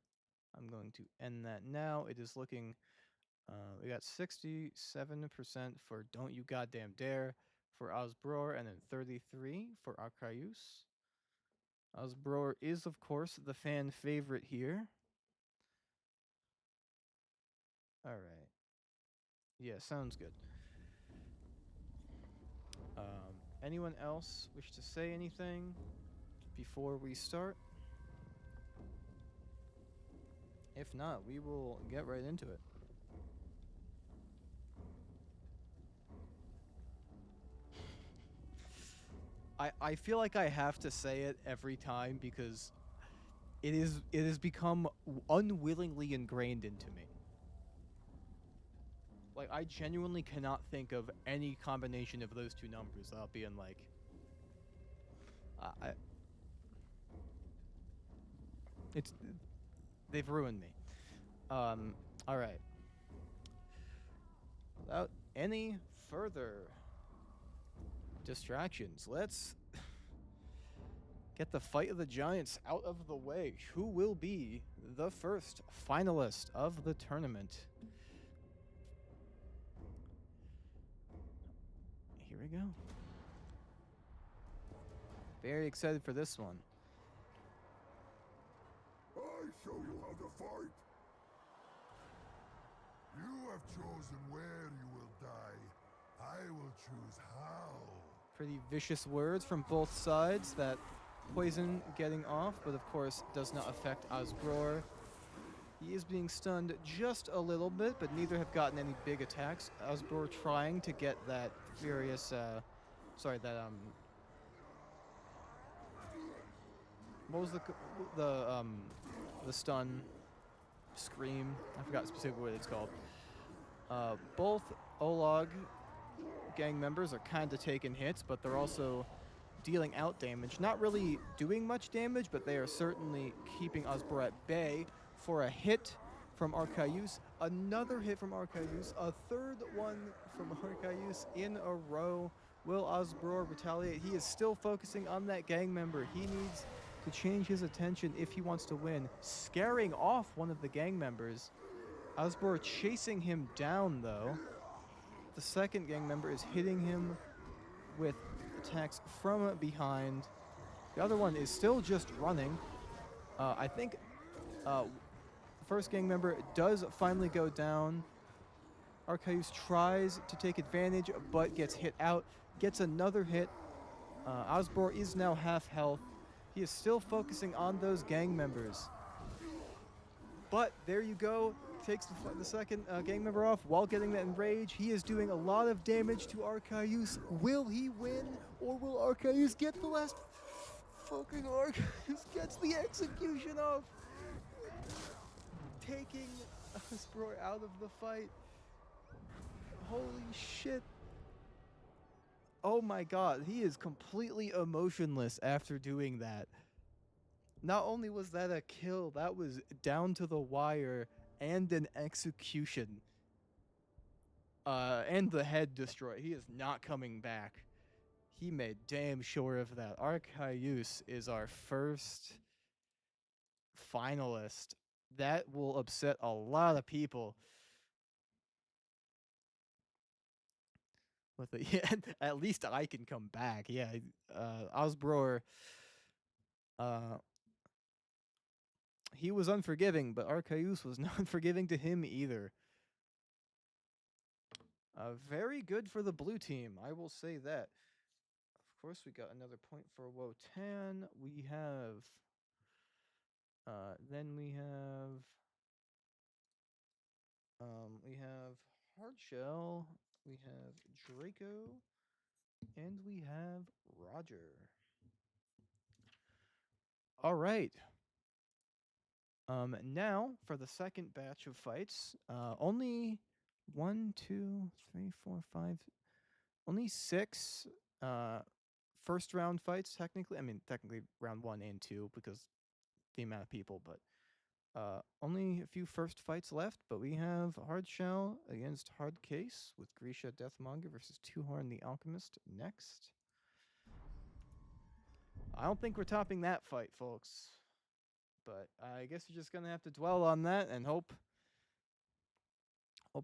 I'm going to end that now. It is looking. We got 67% for Don't You Goddamn Dare for Osbror, and then 33 for Arcaius. Osbror is, of course, the fan favorite here. All right. Yeah, sounds good. Anyone else wish to say anything before we start? If not, we will get right into it. I feel like I have to say it every time because it has become unwillingly ingrained into me. Like, I genuinely cannot think of any combination of those two numbers without being like, They've ruined me. All right. Without any further distractions, let's get the fight of the giants out of the way. Who will be the first finalist of the tournament? Here we go. Very excited for this one. I show you how to fight. You have chosen where you will die. I will choose how. Pretty vicious words from both sides. That poison getting off, but of course does not affect Osbror. He is being stunned just a little bit, but neither have gotten any big attacks. Osbror trying to get that furious, what was the stun scream? I forgot specifically what it's called. Both Olag gang members are kind of taking hits, but they're also dealing out damage. Not really doing much damage, but they are certainly keeping Osbror at bay for a hit from Arcaius, another hit from Arcaius, a third one from Arcaius in a row. Will Osbror retaliate? He is still focusing on that gang member. He needs to change his attention if he wants to win. Scaring off one of the gang members. Osbror chasing him down, though. The second gang member is hitting him with attacks from behind. The other one is still just running. I think the first gang member does finally go down. Arcaius tries to take advantage, but gets hit out. Gets another hit. Osbror is now half health. He is still focusing on those gang members. But there you go. Takes the second gang member off while getting that enrage. He is doing a lot of damage to Arcaius. Will he win? Or will Arcaius get the last? Fucking Arcaius gets the execution off. Taking Osbror out of the fight. Holy shit. Oh my god, he is completely emotionless after doing that. Not only was that a kill, that was down to the wire and an execution. And the head destroyed. He is not coming back. He made damn sure of that. Arcaius is our first finalist. That will upset a lot of people. With the, yeah, at least I can come back. Yeah, Osbror, he was unforgiving, but Arcaius was not forgiving to him either. Very good for the blue team, I will say that. Of course, we got another point for Wotan. We have, then we have Hardshell. We have Draco, and we have Roger. All right. Now for the second batch of fights, only 1, 2, 3, 4, 5, only 6 first round fights technically. I mean, technically round 1 and 2 because the amount of people, but only a few first fights left, but we have Hardshell against Hardcase with Grisha Deathmonger versus Two Horn the Alchemist next. I don't think we're topping that fight, folks. But I guess you're just going to have to dwell on that and hope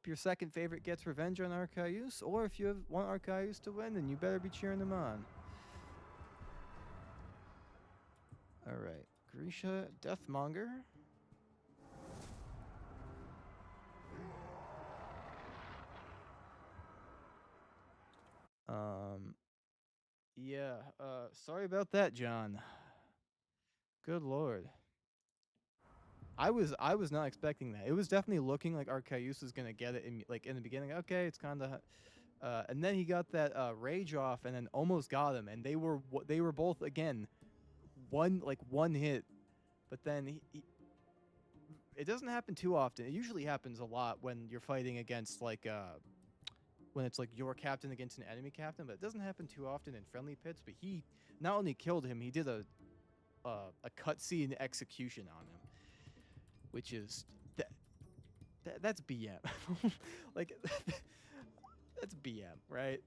your second favorite gets revenge on Arcaius, or if you want Arcaius to win, then you better be cheering him on. All right, Grisha Deathmonger. Yeah, sorry about that, John. Good lord. I was not expecting that. It was definitely looking like Arcaius was gonna get it in the beginning. Okay, it's kind of, and then he got that rage off, and then almost got him. And they were both again, one hit, but then it doesn't happen too often. It usually happens a lot when you're fighting against when it's like your captain against an enemy captain, but it doesn't happen too often in friendly pits. But he not only killed him, he did a a cutscene execution on him, which is that's BM. Like that's BM, right?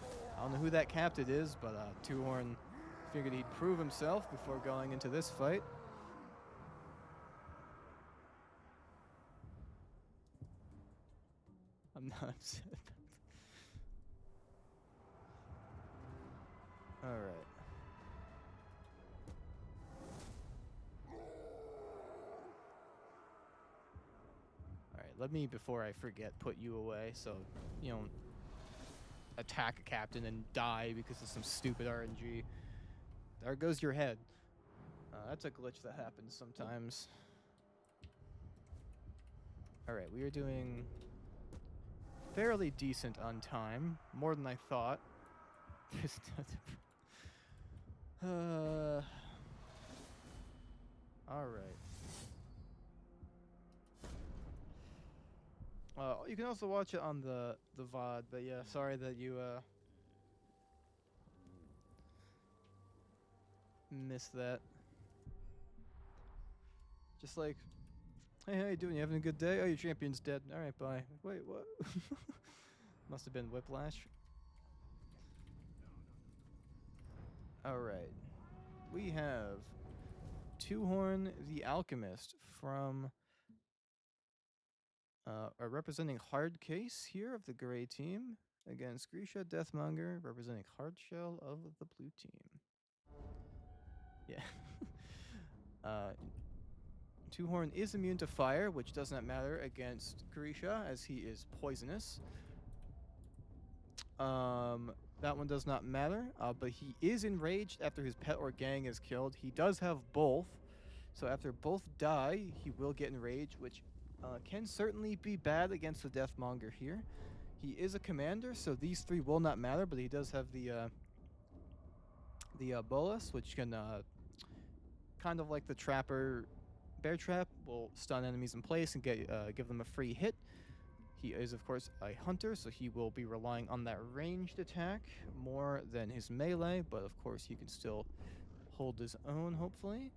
I don't know who that captain is, but Two-Horn figured he'd prove himself before going into this fight. I'm not upset. All right. All right. Let me, before I forget, put you away so you don't attack a captain and die because of some stupid RNG. There goes your head. That's a glitch that happens sometimes. All right, we are doing fairly decent on time, more than I thought. All right. You can also watch it on the VOD, but yeah, sorry that you missed that. Just like, hey, how you doing? You having a good day? Oh, your champion's dead. All right, bye. Wait, what? Must have been Whiplash. All right. We have Two-Horn the Alchemist from representing Hard Case here of the gray team against Grisha Deathmonger representing Hardshell of the blue team. Yeah. Two-Horn is immune to fire, which does not matter against Grisha as he is poisonous. That one does not matter, but he is enraged after his pet or gang is killed. He does have both, so after both die, he will get enraged, which can certainly be bad against the Deathmonger here. He is a commander, so these three will not matter, but he does have the bolus, which can kind of like the Trapper Bear Trap, will stun enemies in place and give them a free hit. He is, of course, a hunter, so he will be relying on that ranged attack more than his melee, but of course he can still hold his own, hopefully.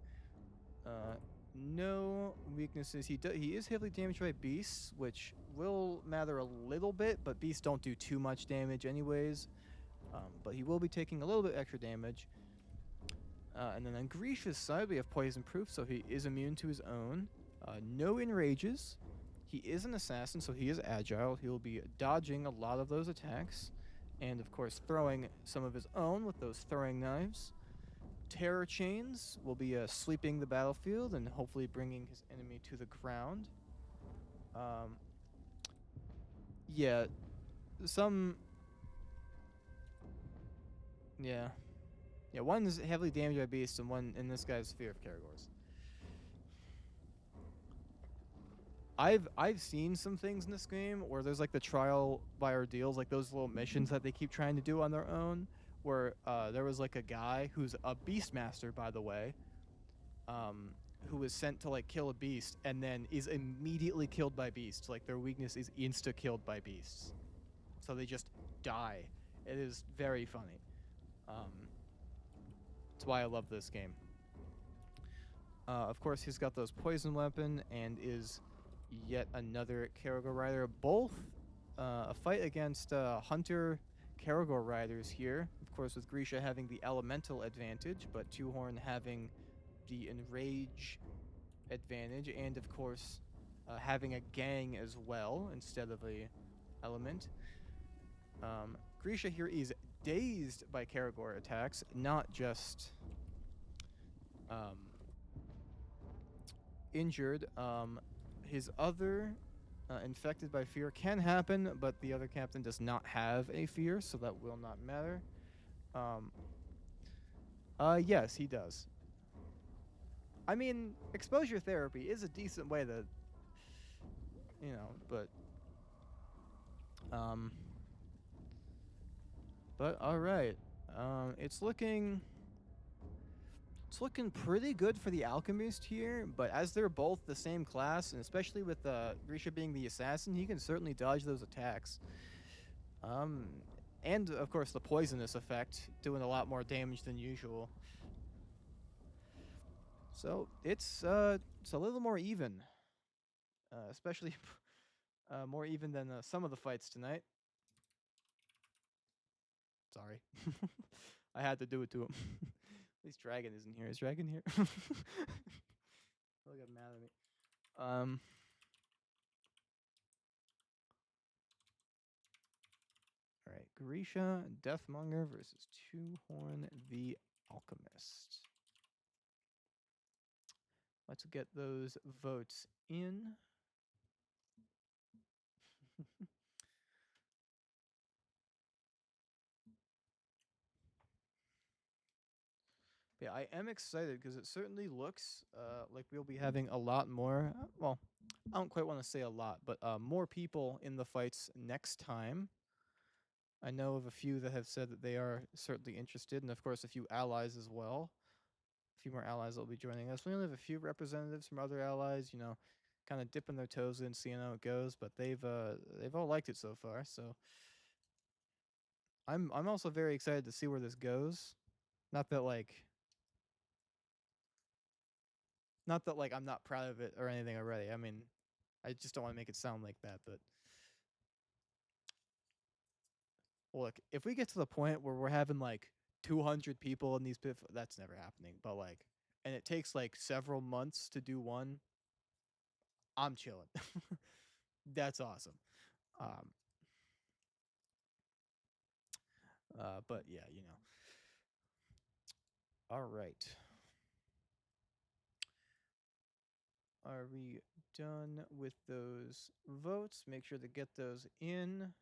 No weaknesses. He is heavily damaged by beasts, which will matter a little bit, but beasts don't do too much damage anyways. But he will be taking a little bit extra damage. And then on Grisha's side, we have poison proof, so he is immune to his own. No enrages. He is an assassin, so he is agile. He will be dodging a lot of those attacks. And, of course, throwing some of his own with those throwing knives. Terror Chains will be sweeping the battlefield and hopefully bringing his enemy to the ground. Yeah. Yeah, one is heavily damaged by beasts, and one in this guy's Fear of Caragors. I've seen some things in this game where there's like the trial by ordeals, like those little missions that they keep trying to do on their own, where there was like a guy who's a Beastmaster, by the way, who was sent to like kill a beast and then is immediately killed by beasts. Like their weakness is insta-killed by beasts. So they just die. It is very funny. That's why I love this game. Of course, he's got those poison weapon and is yet another Caragor rider. Both a fight against hunter Caragor riders here. Of course, with Grisha having the elemental advantage, but Two-Horn having the enrage advantage, and of course having a gang as well instead of a element. Grisha here is dazed by Caragor attacks, not just injured. His other infected by fear can happen, but the other captain does not have a fear, so that will not matter. Yes, he does. I mean, exposure therapy is a decent way to, you know, but all right. It's looking pretty good for the Alchemist here, but as they're both the same class, and especially with Grisha being the assassin, he can certainly dodge those attacks. And, of course, the poisonous effect, doing a lot more damage than usual. So, it's a little more even. Especially more even than some of the fights tonight. Sorry. I had to do it to him. At least Dragon isn't here. Is Dragon here? He'll get mad at me. Alright, Grisha, Deathmonger versus Two Horn the Alchemist. Let's get those votes in. Yeah, I am excited because it certainly looks like we'll be having a lot more. Well, I don't quite want to say a lot, but more people in the fights next time. I know of a few that have said that they are certainly interested, and of course a few allies as well. A few more allies that will be joining us. We only have a few representatives from other allies, you know, kind of dipping their toes in, seeing how it goes. But they've all liked it so far. So I'm also very excited to see where this goes. Not that like I'm not proud of it or anything already. I mean, I just don't want to make it sound like that. But look, if we get to the point where we're having like 200 people in these that's never happening. But like, and it takes like several months to do one. I'm chilling. That's awesome. But yeah, you know. All right. Are we done with those votes? Make sure to get those in.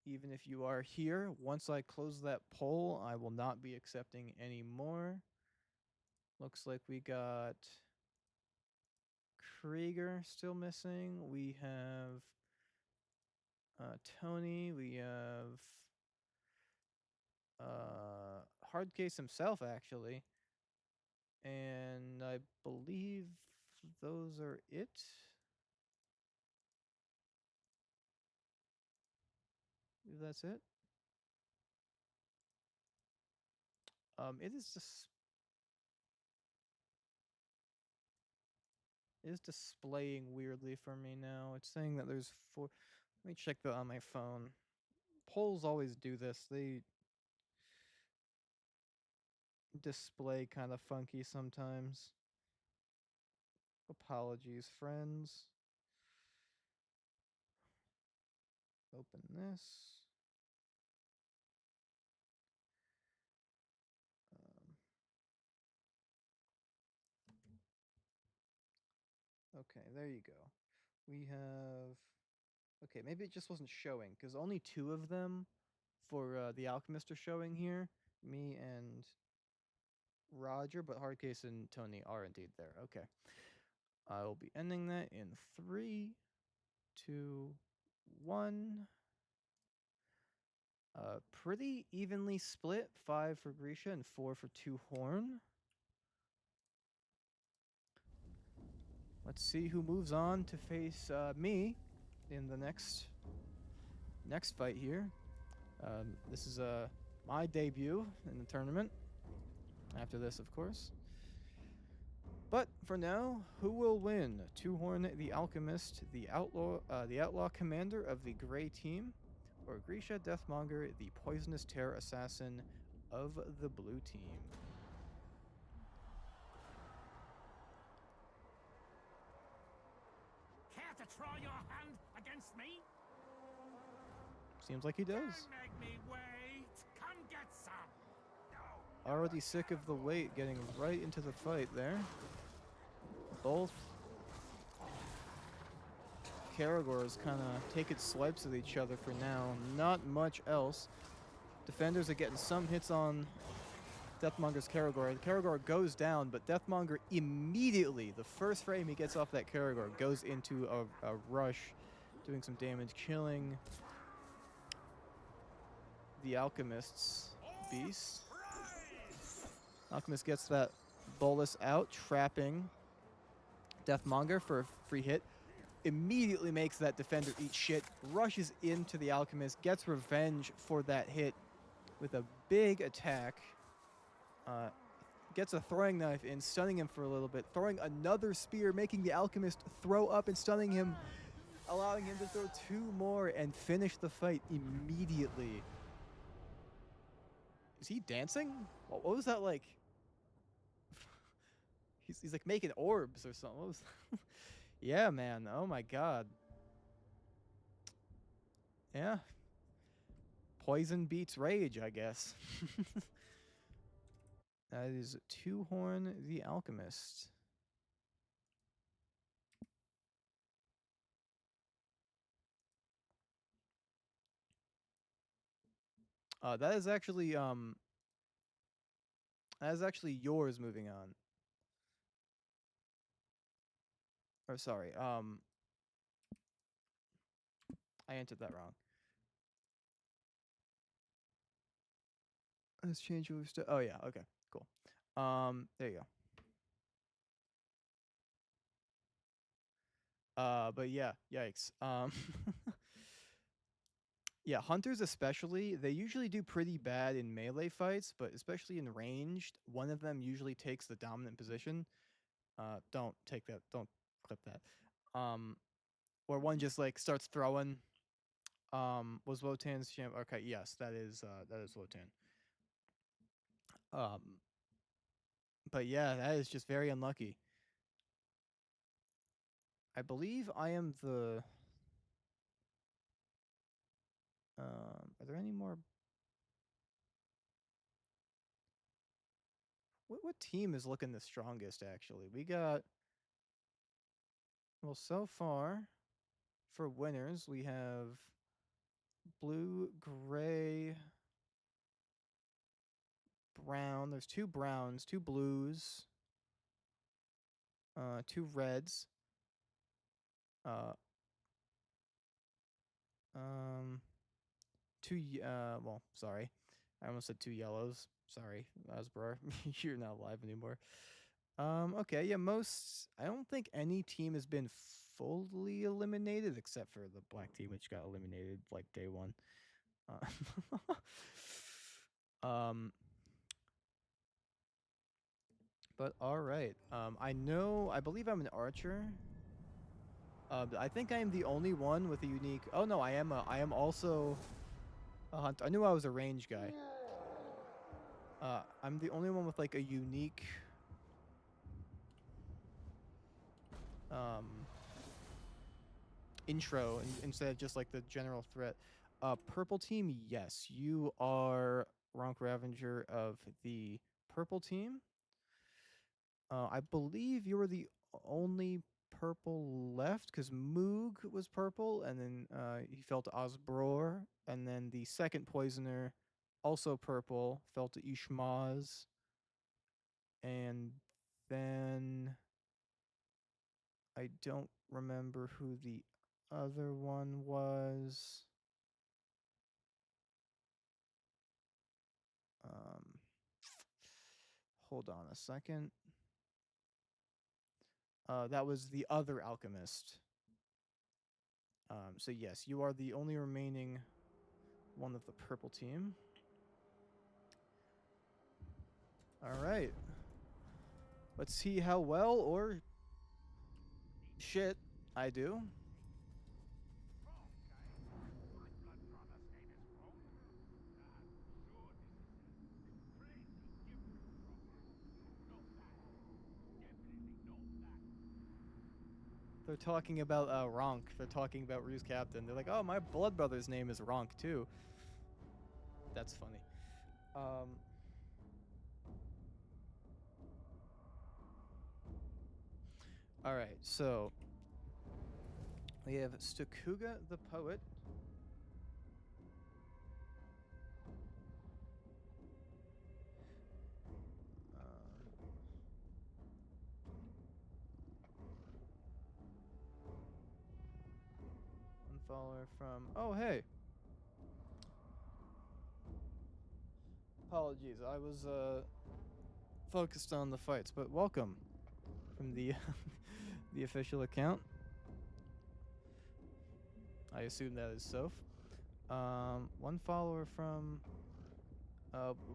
Even if you are here, once I close that poll, I will not be accepting any more. Looks like we got Krieger still missing. We have Tony. We have Hardcase himself, actually. And I believe those are it. That's it. It is just displaying weirdly for me now. It's saying that there's 4. Let me check that on my phone. Polls always do this. They display kind of funky sometimes. Apologies, friends. Open this. Okay, there you go. We have... Okay, maybe it just wasn't showing, because only 2 of them for the Alchemist are showing here. Me and Roger, but Hardcase and Tony are indeed there. Okay. I will be ending that in 3, 2, 1. Pretty evenly split. 5 for Grisha and 4 for Two Horn. Let's see who moves on to face me in the next fight here. This is my debut in the tournament. After this, of course. But for now, who will win? Two Horn the Alchemist, the outlaw commander of the Gray team, or Grisha Deathmonger, the poisonous terror assassin of the Blue team? Care to try your hand against me? Seems like he does. Don't make me wait. Come get some. No. Already sick of the wait, getting right into the fight there. Both Caragors kind of taking swipes at each other for now. Not much else. Defenders are getting some hits on Deathmonger's Caragor. The Caragor goes down, but Deathmonger immediately, the first frame he gets off that Caragor, goes into a rush, doing some damage, killing the Alchemist's beast. Alchemist gets that bolus out, trapping Deathmonger for a free hit. immediately makes that defender eat shit, rushes into the alchemist, gets revenge for that hit with a big attack. Gets a throwing knife in, stunning him for a little bit, throwing another spear, making the alchemist throw up and stunning him, allowing him to throw 2 more and finish the fight immediately. Is he dancing? What was that like? He's like making orbs or something. What was yeah, man. Oh my god. Yeah. Poison beats rage, I guess. That is Two Horn the Alchemist. That is actually yours moving on. Or sorry, I entered that wrong. Let's change your stuff. Oh yeah, okay, cool. There you go. But yeah, yikes. Yeah, hunters especially, they usually do pretty bad in melee fights, but especially in ranged, one of them usually takes the dominant position. Don't take that. Don't clip that. Or one just like starts throwing. Was Wotan's champ? Okay, yes, that is Wotan. But yeah, that is just very unlucky. I believe I am the. Are there any more? What team is looking the strongest? Actually, we got. Well, so far, for winners, we have blue, gray, brown. There's 2 browns, 2 blues, 2 reds. Well, sorry. I almost said 2 yellows. Sorry, Asbrar. You're not live anymore. Okay, yeah, I don't think any team has been fully eliminated except for the black team, which got eliminated like day 1. But all right. I believe I'm an archer. I think I am the only one with a unique. Oh no, I am also a hunter. I knew I was a range guy. I'm the only one with like a unique intro instead of just like the general threat. Purple team, yes, you are Ronk Ravager of the purple team. I believe you were the only purple left because Moog was purple, and then he fell to Osbror, and then the second poisoner, also purple, fell to Ishmaz, and then I don't remember who the other one was. Hold on a second. That was the other alchemist. So yes, you are the only remaining one of the purple team. All right. Let's see how well or shit I do. They're talking about Ronk. They're talking about Ryu's captain. They're like, oh, my blood brother's name is Ronk too. That's funny. All right, so we have Stakuga the poet. One follower from. Oh, hey. Apologies, I was focused on the fights, but welcome from the the official account. I assume that is Soph. One follower from.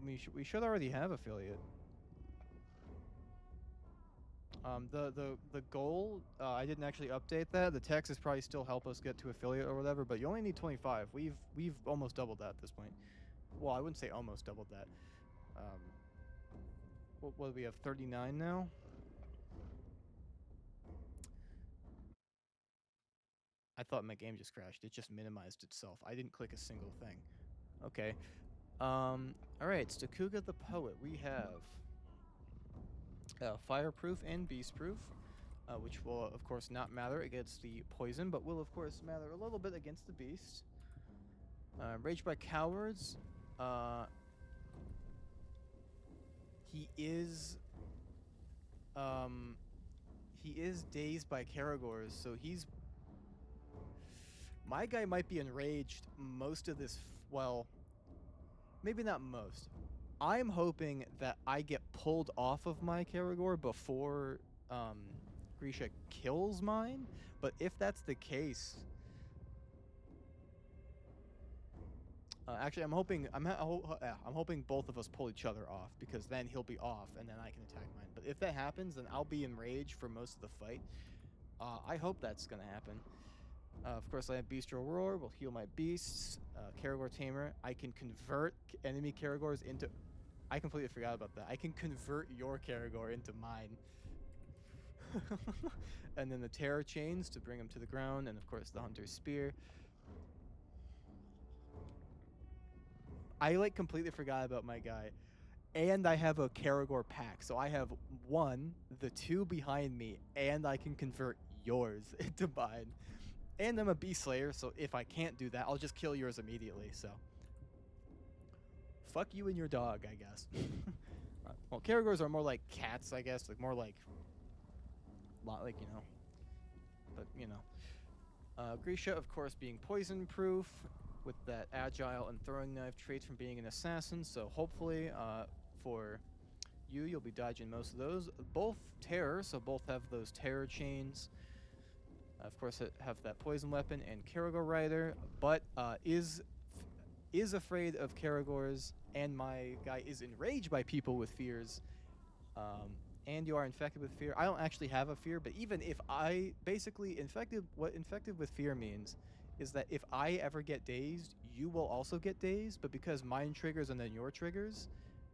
We should already have affiliate. The goal, I didn't actually update that. The text is probably still help us get to affiliate or whatever, but you only need 25. We've almost doubled that at this point. Well, I wouldn't say almost doubled that. What do we have? 39 now. I thought my game just crashed. It just minimized itself. I didn't click a single thing. Okay. All right. Stakuga the Poet. We have Fireproof and Beastproof, which will, of course, not matter against the poison, but will, of course, matter a little bit against the beast. Raged by Cowards. He is dazed by Karagors, so he's... My guy might be enraged most of this... Well, maybe not most. I'm hoping that I get pulled off of my Karagor before Grisha kills mine, but if that's the case... actually, I'm hoping both of us pull each other off, because then he'll be off, and then I can attack mine. But if that happens, then I'll be enraged for most of the fight. I hope that's gonna happen. Of course, I have Bestial Roar. Will heal my beasts. Karagor Tamer. I can convert enemy Karagors into... I completely forgot about that. I can convert your Karagor into mine. And then the Terror Chains to bring him to the ground, and of course the Hunter's Spear. I completely forgot about my guy. And I have a Karagor pack. So I have one, the two behind me, and I can convert yours into mine. And I'm a Beast Slayer, so if I can't do that, I'll just kill yours immediately, so. Fuck you and your dog, I guess. Well, Karagors are more like cats, I guess. More like, you know. But, you know. Grisha, of course, being poison-proof, with that agile and throwing knife traits from being an assassin, so hopefully, for you'll be dodging most of those. Both terror, so both have those terror chains. Of course, have that poison weapon and Karagor Rider, but is afraid of Karagors, and my guy is enraged by people with fears. And you are infected with fear. I don't actually have a fear, but even if I basically what infected with fear means is that if I ever get dazed, you will also get dazed, but because mine triggers and then your triggers,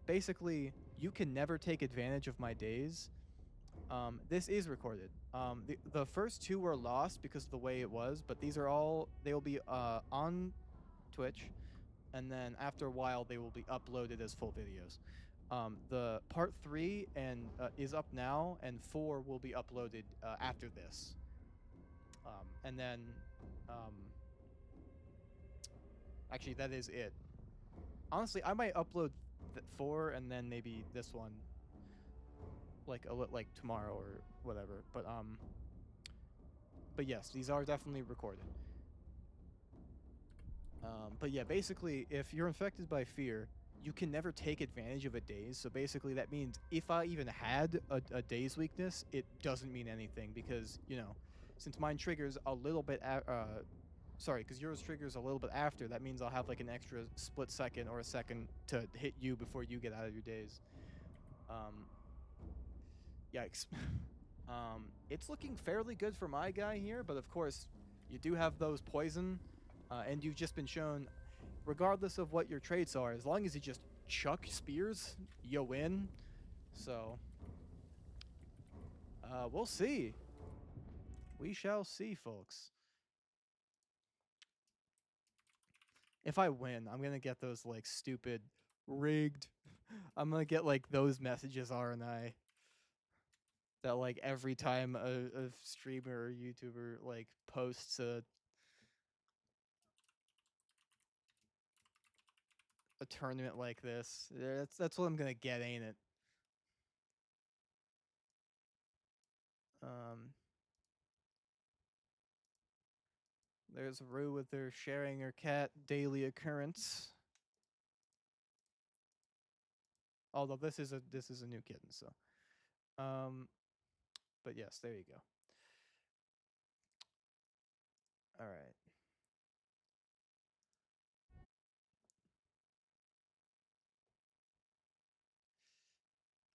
basically you can never take advantage of my daze. This is recorded. The first two were lost because of the way it was, but these are all, they will be on Twitch, and then after a while they will be uploaded as full videos. The part 3 is up now, and 4 will be uploaded after this. And then, actually that is it. Honestly, I might upload 4 and then maybe this one like tomorrow or whatever, but yes, these are definitely recorded. But yeah, basically, if you're infected by fear, you can never take advantage of a daze. So basically, that means if I even had a daze weakness, it doesn't mean anything, because, you know, since mine triggers a little bit, because yours triggers a little bit after, that means I'll have like an extra split second or a second to hit you before you get out of your daze. Yikes. It's looking fairly good for my guy here, but of course, you do have those poison, and you've just been shown, regardless of what your traits are, as long as you just chuck spears, you win. So, we'll see. We shall see, folks. If I win, I'm gonna get those, like, stupid, rigged... I'm gonna get, like, those messages, aren't I? That, like, every time a streamer or YouTuber, like, posts a tournament like this. That's what I'm gonna get, ain't it? There's Rue with her sharing her cat daily occurrence. Although this is a new kitten, so. But yes, there you go. All right.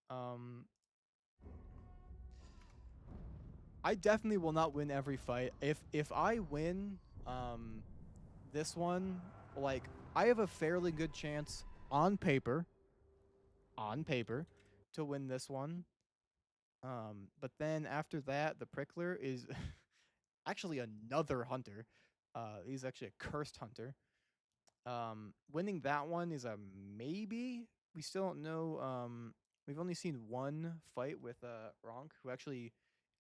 I definitely will not win every fight. If I win this one, like I have a fairly good chance on paper to win this one. But then after that, the Prickler is actually another hunter. He's actually a cursed hunter. Winning that one is a maybe. We still don't know. We've only seen one fight with Ronk, who actually,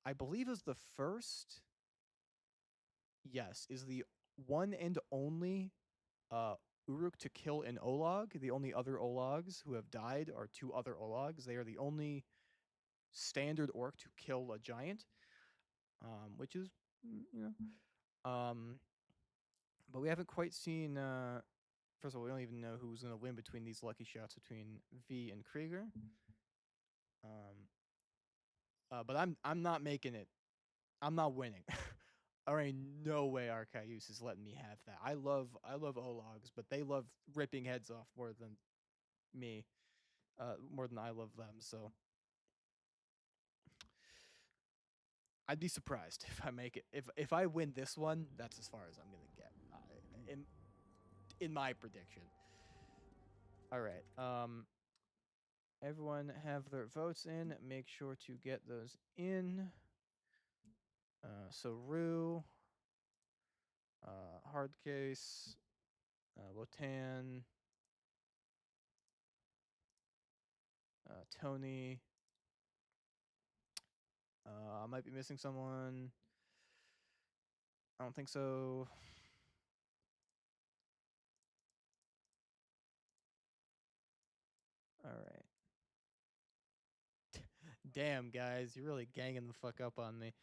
I believe, is the first. Yes, is the one and only Uruk to kill an Olag. The only other Olags who have died are two other Olags. They are the only standard orc to kill a giant, which is, but we haven't quite seen. First of all, we don't even know who's going to win between these lucky shots between V and Krieger. But I'm not making it. I'm not winning. There ain't no way Arcaius is letting me have that. I love Ologs, but they love ripping heads off more than me, more than I love them. So I'd be surprised if I make it. If I win this one, that's as far as I'm gonna get. In my prediction. All right. Everyone have their votes in. Make sure to get those in. So Rue, Hardcase, Wotan, Tony. I might be missing someone. I don't think so. All right. Damn, guys, you're really ganging the fuck up on me.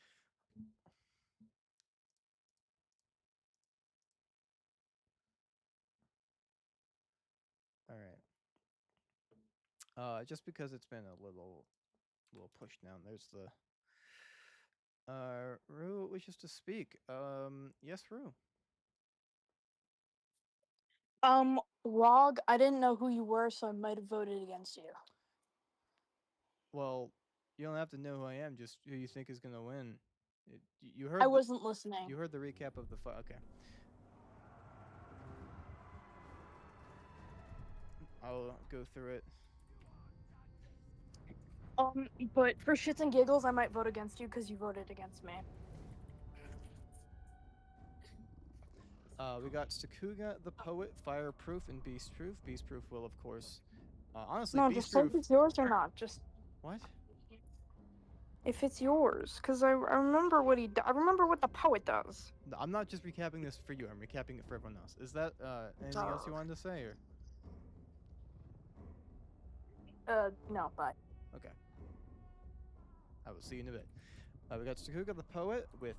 All right. Just because it's been a little push down. There's the Rue wishes to speak. Yes, Rue. Log, I didn't know who you were, so I might have voted against you. Well, you don't have to know who I am. Just who you think is gonna win. You heard. I wasn't listening. You heard the recap of the fight. Okay. I'll go through it. But for shits and giggles, I might vote against you because you voted against me. We got Stakuga the Poet, Fireproof, and Beastproof. Beastproof will, of course, honestly, No, just say Beastproof. if it's yours or not. Just What? if it's yours, because I remember what I remember what the poet does. No, I'm not just recapping this for you. I'm recapping it for everyone else. Is that anything else you wanted to say, or? No, but Okay. I will see you in a bit. We got Stakuga the Poet with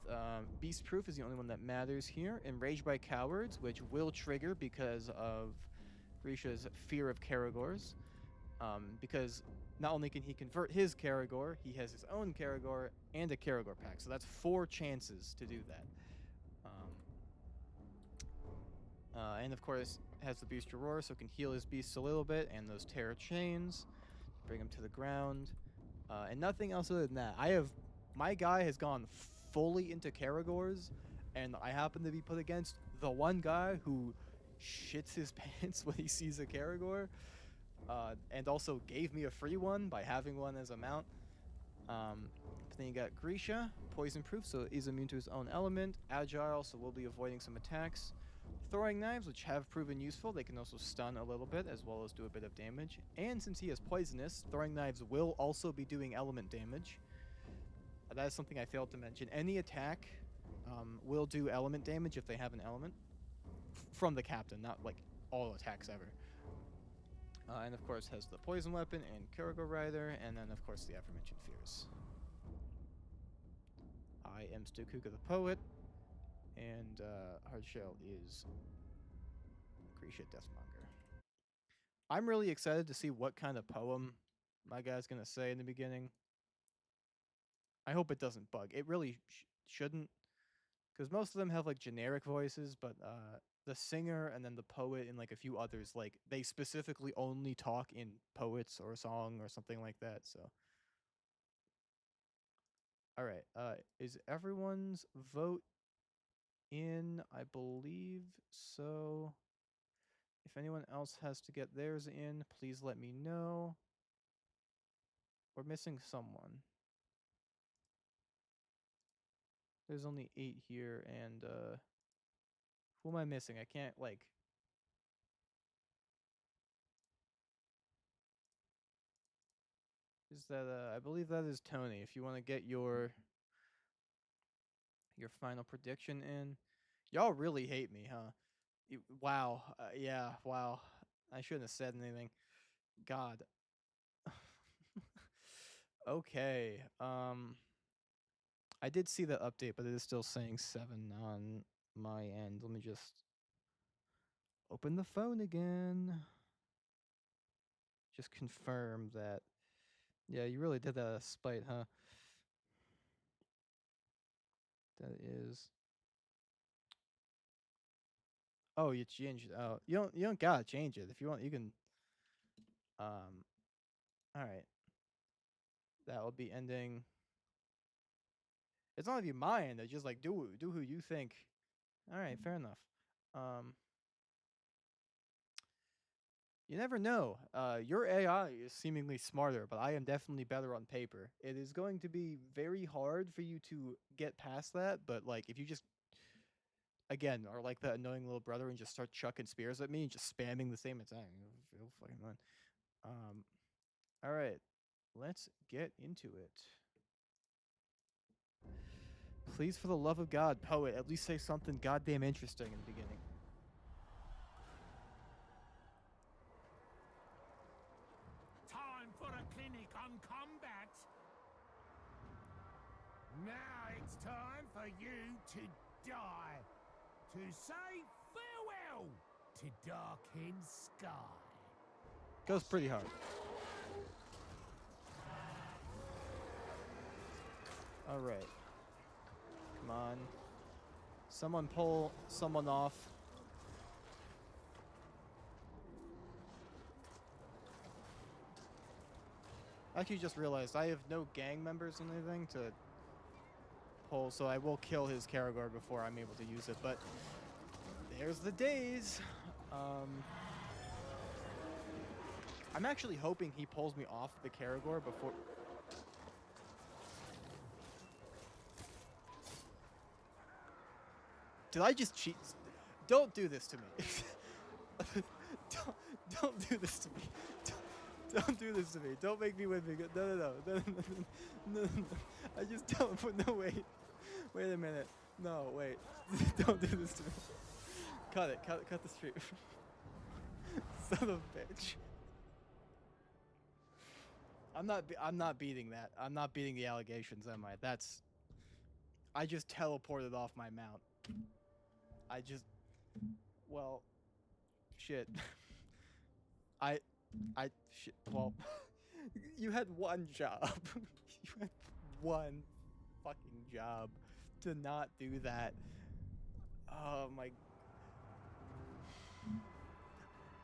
Beastproof is the only one that matters here. Enraged by Cowards, which will trigger because of Grisha's fear of Karagors. Because not only can he convert his Karagor, he has his own Karagor and a Karagor pack. So that's 4 chances to do that. And of course, has the Beast Roar, so can heal his beasts a little bit, and those Terror Chains, bring him to the ground. And nothing else other than that. My guy has gone fully into Karagors, and I happen to be put against the one guy who shits his pants when he sees a Karagor, and also gave me a free one by having one as a mount. But then you got Grisha, poison proof, so he's immune to his own element. Agile, so we'll be avoiding some attacks. Throwing knives, which have proven useful. They can also stun a little bit, as well as do a bit of damage. And since he is poisonous, throwing knives will also be doing element damage. That is something I failed to mention. Any attack will do element damage if they have an element. From the captain, not like all attacks ever. And of course has the poison weapon and Karagor Rider, and then of course the aforementioned fears. I am Stakuga the Poet, and Hardshell is Grisha Deathmonger. I'm really excited to see what kind of poem my guy's gonna say in the beginning. I hope it doesn't bug. It really shouldn't, because most of them have like generic voices, but the singer and then the poet and like a few others, like they specifically only talk in poets or song or something like that. So all right, is everyone's vote in? I believe so. If anyone else has to get theirs in, please let me know. We're missing someone. There's only 8 here, and who am I missing? I can't like. Is that I believe that is Tony. If you want to get your final prediction in, y'all really hate me, huh? Wow. Yeah. Wow. I shouldn't have said anything. God. Okay. I did see the update, but it is still saying 7 on my end. Let me just open the phone again. Just confirm that. Yeah, you really did that out of spite, huh? That is. Oh, you changed. Oh, you don't gotta change it. If you want, you can. All right. That will be ending. It's not if you mind. It's just like do who you think. All right, fair enough. You never know. Your AI is seemingly smarter, but I am definitely better on paper. It is going to be very hard for you to get past that, but like if you just again are like that annoying little brother and just start chucking spears at me and just spamming the same attack, you'll fucking run. All right, let's get into it. Please, for the love of God, poet, at least say something goddamn interesting in the beginning. Time for a clinic on combat. Now it's time for you to die. To say farewell to darkened sky. Goes pretty hard. All right. Come on. Someone pull someone off. I actually just realized I have no gang members or anything to pull, so I will kill his Karagor before I'm able to use it, but there's the days. I'm actually hoping he pulls me off the Karagor before... Did I just cheat? Don't do this to me. don't do this to me. Don't do this to me. Don't make me win. No. I just don't. No, wait. Wait a minute. No, wait. Don't do this to me. Cut it. Cut the stream. Son of a bitch. I'm not beating that. I'm not beating the allegations, am I? I just teleported off my mount. Well, shit. Shit. Well, you had one job. You had one fucking job to not do that. Oh my.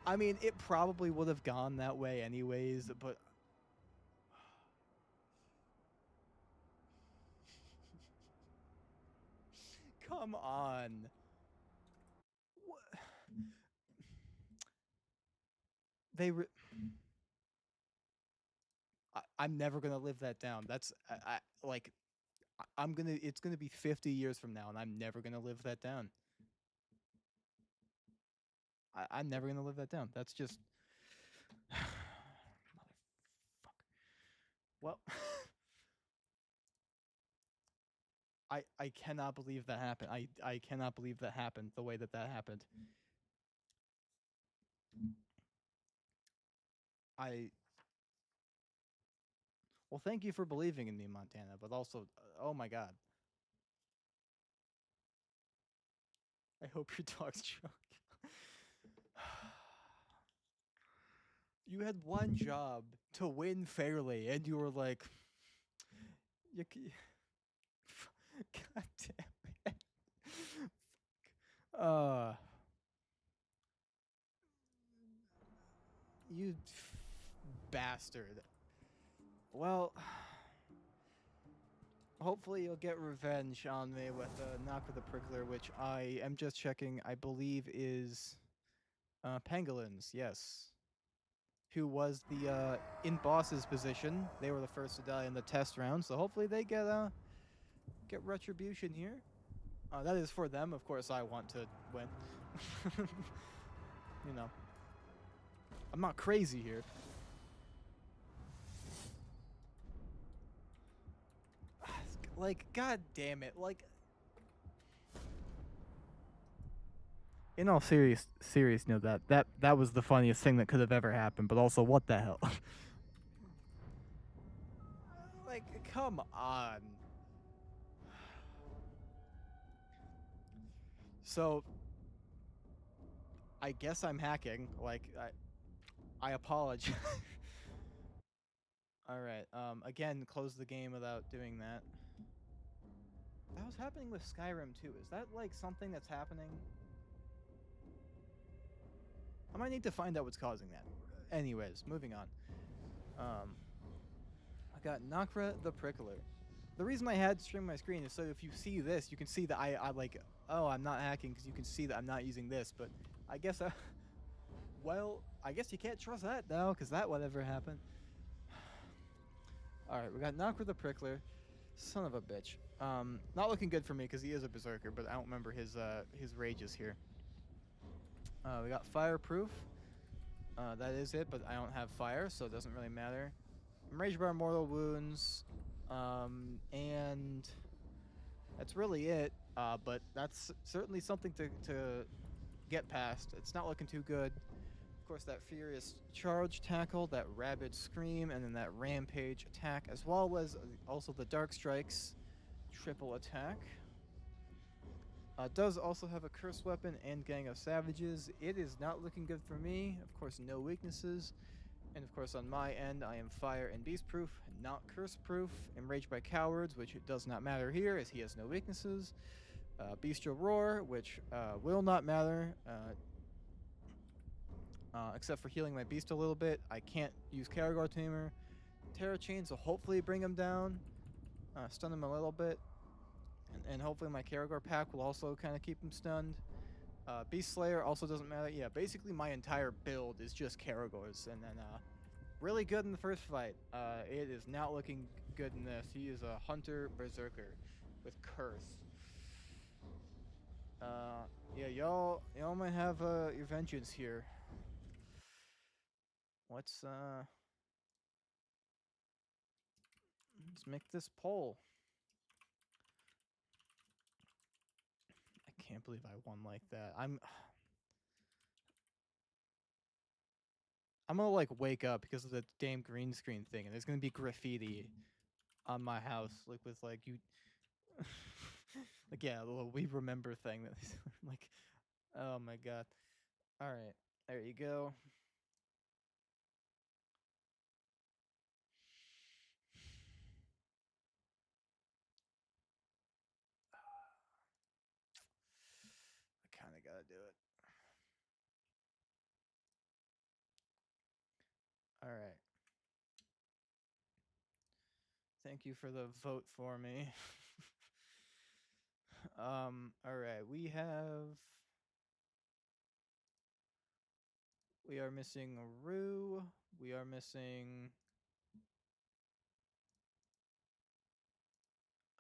I mean, it probably would have gone that way anyways, but. Come on. I'm never gonna live that down. That's it's gonna be 50 years from now, and I'm never gonna live that down. I'm never gonna live that down. That's just motherfucker. Well, I cannot believe that happened. I cannot believe that happened the way that happened. Well, thank you for believing in me, Montana, but also, oh my god. I hope your dog's drunk. You had one job to win fairly, and you were like, God damn it. you bastard. Well, hopefully you'll get revenge on me with Knocker the Prickler, which I am just checking, I believe is Pangolins, yes. Who was the in boss's position. They were the first to die in the test round, so hopefully they get retribution here. That is for them, of course I want to win. You know. I'm not crazy here. Like, god damn it, like... In all serious note, that was the funniest thing that could have ever happened, but also, what the hell? Like, come on. So, I guess I'm hacking. Like, I apologize. Alright, again, close the game without doing that. That was happening with Skyrim too. Is that, like, something that's happening? I might need to find out what's causing that. Anyways, moving on. I got Nakra the Prickler. The reason I had to stream my screen is so if you see this, you can see that I like, oh, I'm not hacking because you can see that I'm not using this, but I guess, well, I guess you can't trust that now because that whatever happened. Alright, we got Nakra the Prickler. Son of a bitch. Not looking good for me because he is a berserker, but I don't remember his rages here. We got Fireproof. That is it, but I don't have fire, so it doesn't really matter. Enraged by Mortal Wounds. And that's really it. But that's certainly something to get past. It's not looking too good. Of course, that Furious Charge tackle, that Rabid Scream, and then that Rampage attack, as well as also the Dark Strikes triple attack. Does also have a Curse Weapon and Gang of Savages. It is not looking good for me. Of course, no weaknesses. And of course, on my end, I am Fire and Beast Proof, not Curse Proof. Enraged by Cowards, which it does not matter here, as he has no weaknesses. Bestial Roar, which will not matter, except for healing my beast a little bit. I can't use Caragor Tamer. Terra Chains will hopefully bring him down, stun him a little bit. And hopefully my Caragor pack will also kind of keep him stunned. Beast Slayer also doesn't matter. Yeah, basically my entire build is just Caragors. And then really good in the first fight. It is not looking good in this. He is a Hunter Berserker with Curse. Yeah, y'all might have your vengeance here. Let's make this poll. I can't believe I won like that. I'm gonna like wake up because of the damn green screen thing, and there's gonna be graffiti on my house, like with like you, like yeah, the little we remember thing that like, oh my god. All right, there you go. I kind of gotta do it. All right. Thank you for the vote for me. All right, we are missing a Rue. We are missing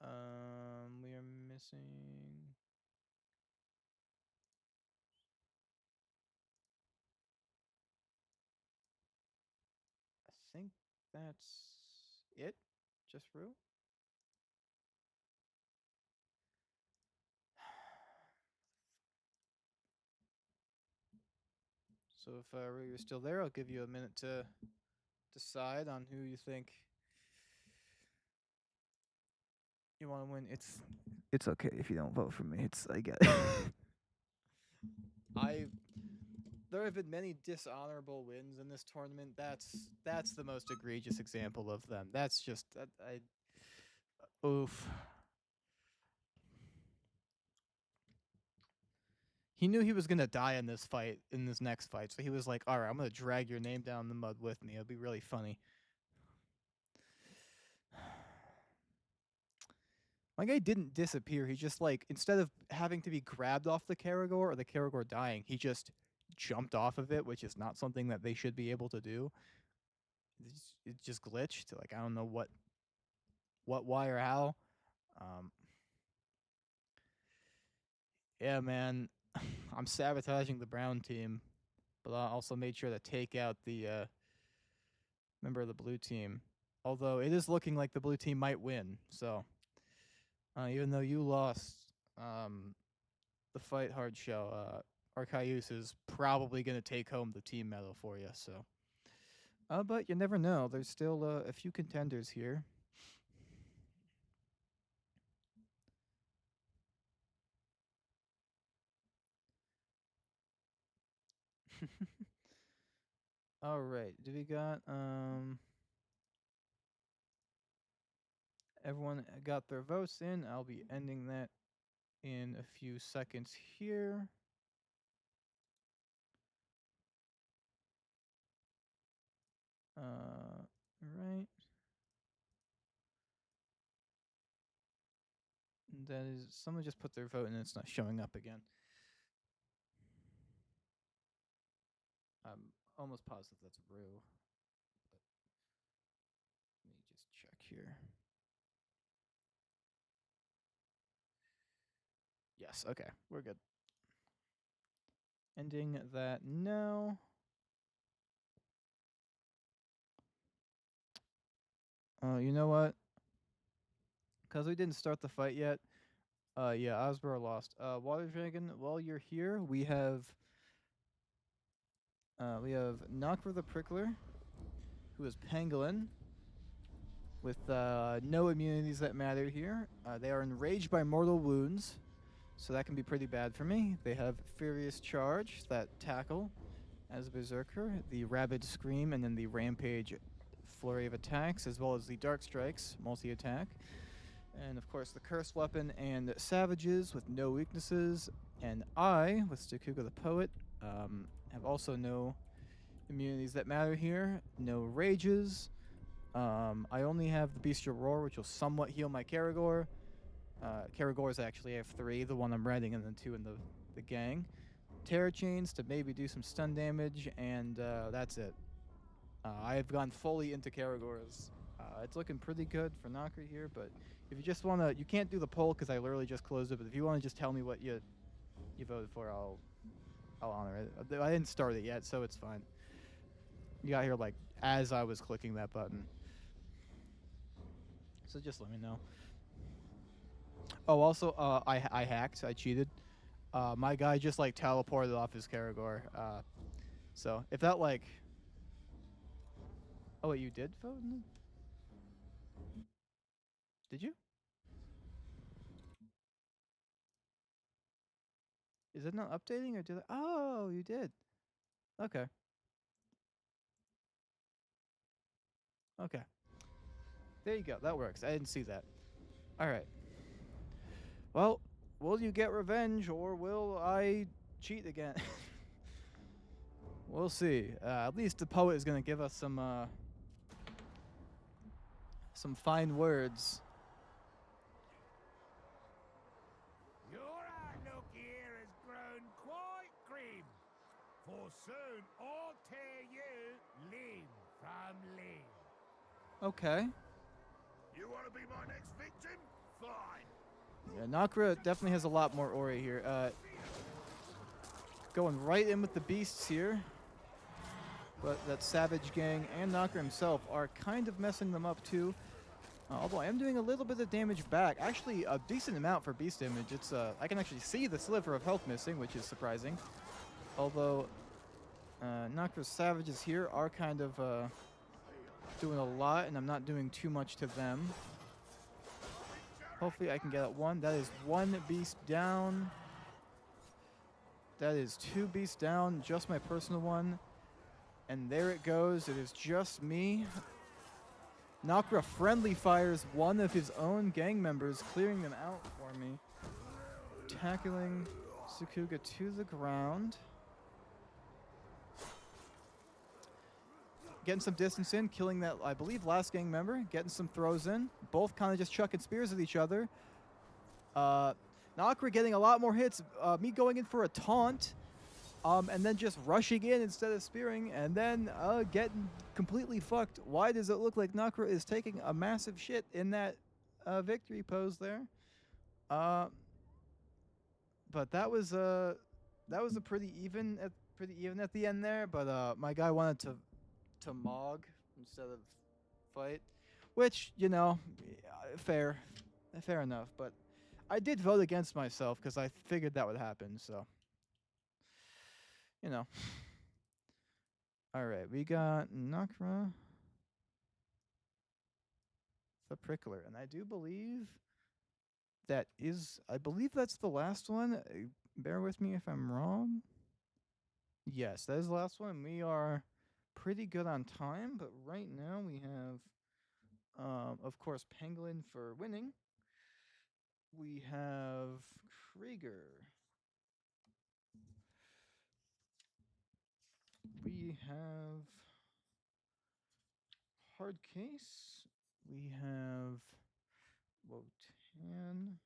we are missing I think that's it. Just Rue. So if Rue, you're still there, I'll give you a minute to decide on who you think you want to win. It's okay if you don't vote for me. I get it. There have been many dishonorable wins in this tournament. That's the most egregious example of them. That's just oof. He knew he was gonna die in this fight, in this next fight, so he was like, "All right, I'm gonna drag your name down in the mud with me. It'll be really funny." My guy didn't disappear. He just like instead of having to be grabbed off the Karagor or the Karagor dying, he just jumped off of it, which is not something that they should be able to do. It just glitched. Like I don't know what, why, or how. Um, yeah, man, I'm sabotaging the brown team, but I also made sure to take out the member of the blue team. Although it is looking like the blue team might win, so even though you lost the fight hard show, Arcaius is probably going to take home the team medal for you. So, but you never know. There's still a few contenders here. All right. Do we got everyone got their votes in? I'll be ending that in a few seconds here. Right. That is, someone just put their vote and it's not showing up again. I'm almost positive that's Rue. But let me just check here. Yes, okay, we're good. Ending that now. You know what? Because we didn't start the fight yet. Yeah, Osborough lost. Water Dragon, while you're here, we have Nokra the Prickler, who is Pangolin, with no immunities that matter here. They are enraged by mortal wounds, so that can be pretty bad for me. They have Furious Charge, that tackle as Berserker, the Rabid Scream, and then the Rampage flurry of attacks, as well as the Dark Strikes multi-attack. And of course the Cursed Weapon and Savages with no weaknesses. And I, with Stakuga the Poet, have also no immunities that matter here. No rages. I only have the Bestial Roar, which will somewhat heal my Karagor. Karagors actually have 3, the one I'm riding and then 2 in the gang. Terror Chains to maybe do some stun damage, and that's it. I have gone fully into Karagors. It's looking pretty good for Nokra here, but if you just want to, you can't do the poll because I literally just closed it, but if you want to just tell me what you voted for, I'll honor it. I didn't start it yet, so it's fine. You got here like as I was clicking that button. So just let me know. Oh, also, I hacked. I cheated. My guy just like teleported off his Karagor. So if that like, oh wait, you did vote? Did you? Is it not updating or did I? Oh, you did. Okay. Okay. There you go. That works. I didn't see that. All right. Well, will you get revenge or will I cheat again? We'll see. At least the poet is going to give us some fine words. Your outlook here has grown quite grim, for soon I'll tear you limb from limb. Okay. You want to be my next victim? Fine. Yeah, Nokra definitely has a lot more aura here. Going right in with the beasts here. But that Savage Gang and Nokra himself are kind of messing them up too. Although I am doing a little bit of damage back. Actually, a decent amount for beast damage. It's I can actually see the sliver of health missing, which is surprising. Although Nokra's Savages here are kind of doing a lot, and I'm not doing too much to them. Hopefully I can get at one. That is 1 beast down. That is 2 beasts down, just my personal one. And there it goes. It is just me. Nokra friendly fires one of his own gang members, clearing them out for me. Tackling Sakuga to the ground. Getting some distance in, killing that, I believe, last gang member. Getting some throws in. Both kind of just chucking spears at each other. Nakra getting a lot more hits. Me going in for a taunt. And then just rushing in instead of spearing. And then getting completely fucked. Why does it look like Nakra is taking a massive shit in that victory pose there? But that was a pretty even at the end there. But my guy wanted to Mog instead of fight, which, you know, fair enough. But I did vote against myself because I figured that would happen. So, you know. All right, we got Nakra, the Prickler, and I do believe that's the last one. Bear with me if I'm wrong. Yes, that is the last one. We are pretty good on time, but right now we have, of course, Pangolin for winning. We have Krieger. We have Hardcase. We have Wotan.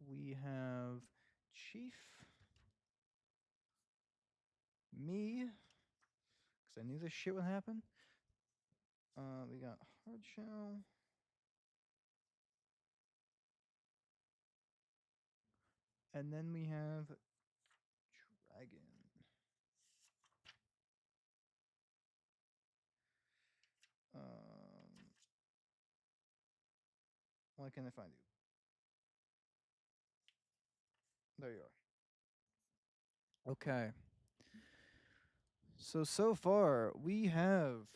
We have Chief. Me, because I knew this shit would happen. We got Hardshell. And then we have Dragon. Why can't I find you? There you are. Okay. So far, we have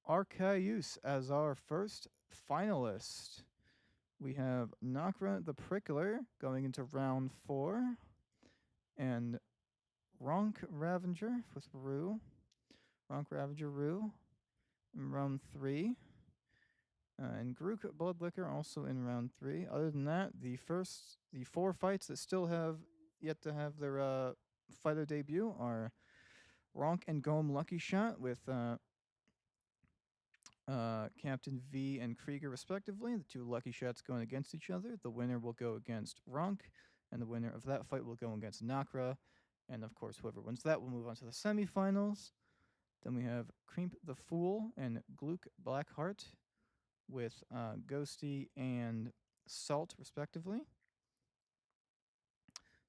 Arcaius as our first finalist. We have Nakra the Prickler going into round 4. And Ronk Ravager with Rue. Ronk Ravager Rue in round 3. And Grook Bloodlicker also in round 3. Other than that, the 4 fights that still have yet to have their fighter debut are Ronk and Gome Lucky Shot with Captain V and Krieger respectively. The 2 Lucky Shots going against each other. The winner will go against Ronk, and the winner of that fight will go against Nakra. And of course, whoever wins that will move on to the semifinals. Then we have Creep the Fool and Gluck Blackheart with Ghosty and Salt respectively.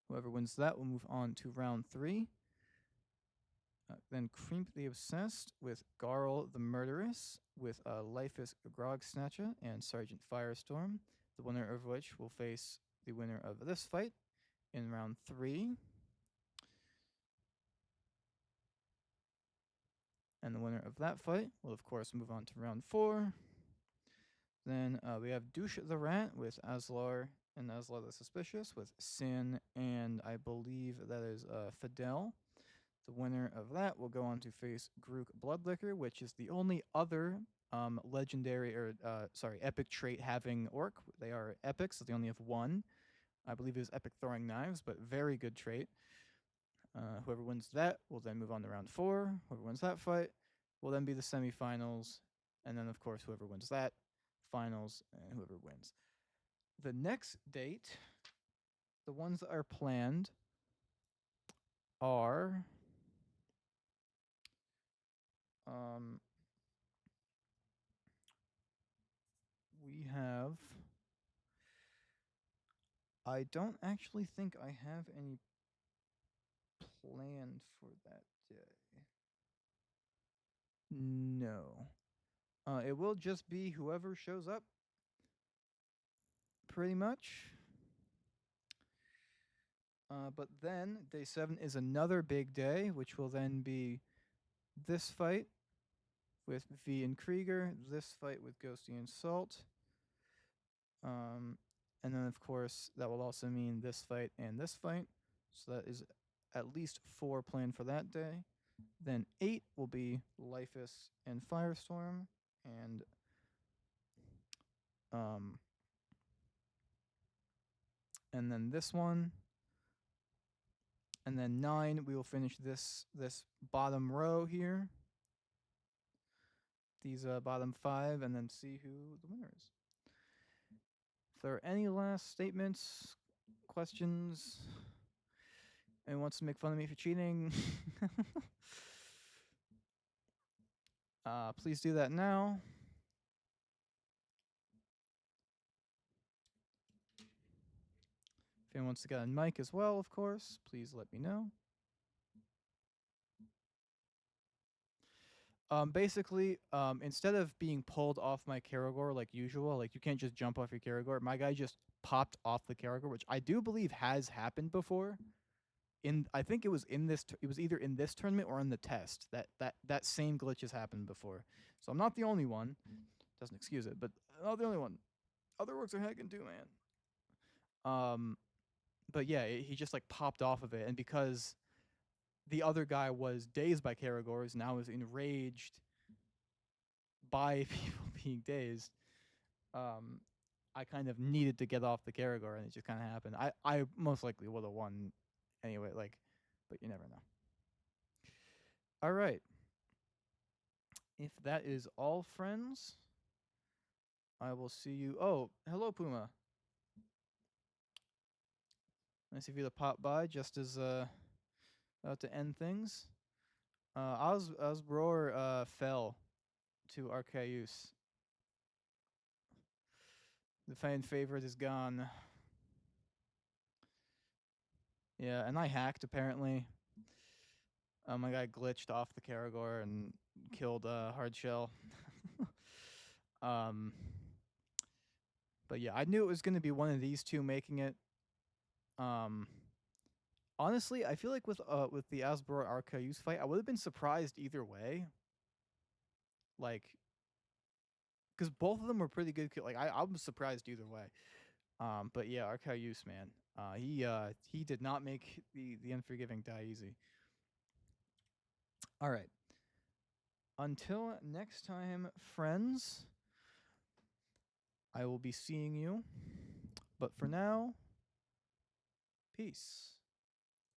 Whoever wins that will move on to round 3. Then Creep the Obsessed with Garl the Murderous with Lifus Grog Snatcher and Sergeant Firestorm, the winner of which will face the winner of this fight in round 3. And the winner of that fight will, of course, move on to round 4. Then we have Douche the Rat with Aslar and Aslar the Suspicious with Sin and I believe that is Fidel. The winner of that will go on to face Grook Bloodlicker, which is the only other legendary or epic trait having orc. They are epics, so they only have 1. I believe it is Epic Throwing Knives, but very good trait. Whoever wins that will then move on to round 4. Whoever wins that fight will then be the semifinals. And then, of course, whoever wins that, finals, and whoever wins. The next date, the ones that are planned are... we have... I don't actually think I have any planned for that day. No. It will just be whoever shows up. Pretty much. But then, day 7 is another big day, which will then be this fight with V and Krieger, this fight with Ghosty and Salt. And then, of course, that will also mean this fight and this fight. So that is at least 4 planned for that day. Then 8 will be Lifus and Firestorm. And and then this one, and then 9. We will finish this bottom row here. These bottom 5, and then see who the winner is. If there are any last statements, questions, anyone wants to make fun of me for cheating, please do that now. If anyone wants to get on mic as well, of course, please let me know. Basically, instead of being pulled off my Karagor like usual, like you can't just jump off your Karagor, my guy just popped off the Karagor, which I do believe has happened before. I think it was in this. It was either in this tournament or in the test. That same glitch has happened before. So I'm not the only one. Doesn't excuse it, but I'm not the only one. Other orcs are hacking too, man. But yeah, he just like popped off of it, and because the other guy was dazed by Karagors, now is enraged by people being dazed. I kind of needed to get off the Karagor, and it just kind of happened. I most likely would have won anyway, like, but you never know. All right. If that is all, friends, I will see you. Oh, hello, Puma. Nice of you to pop by just as about to end things. Osbror fell to Archaeus. The fan favorite is gone. Yeah, and I hacked apparently. My guy glitched off the Karagor and killed Hardshell. But yeah, I knew it was going to be one of these two making it. Honestly, I feel like with the Osbror Archaeus fight, I would have been surprised either way. Like, because both of them were pretty good. Like, I was surprised either way. But yeah, Archaeus, man, he did not make the Unforgiving die easy. All right. Until next time, friends, I will be seeing you. But for now, peace.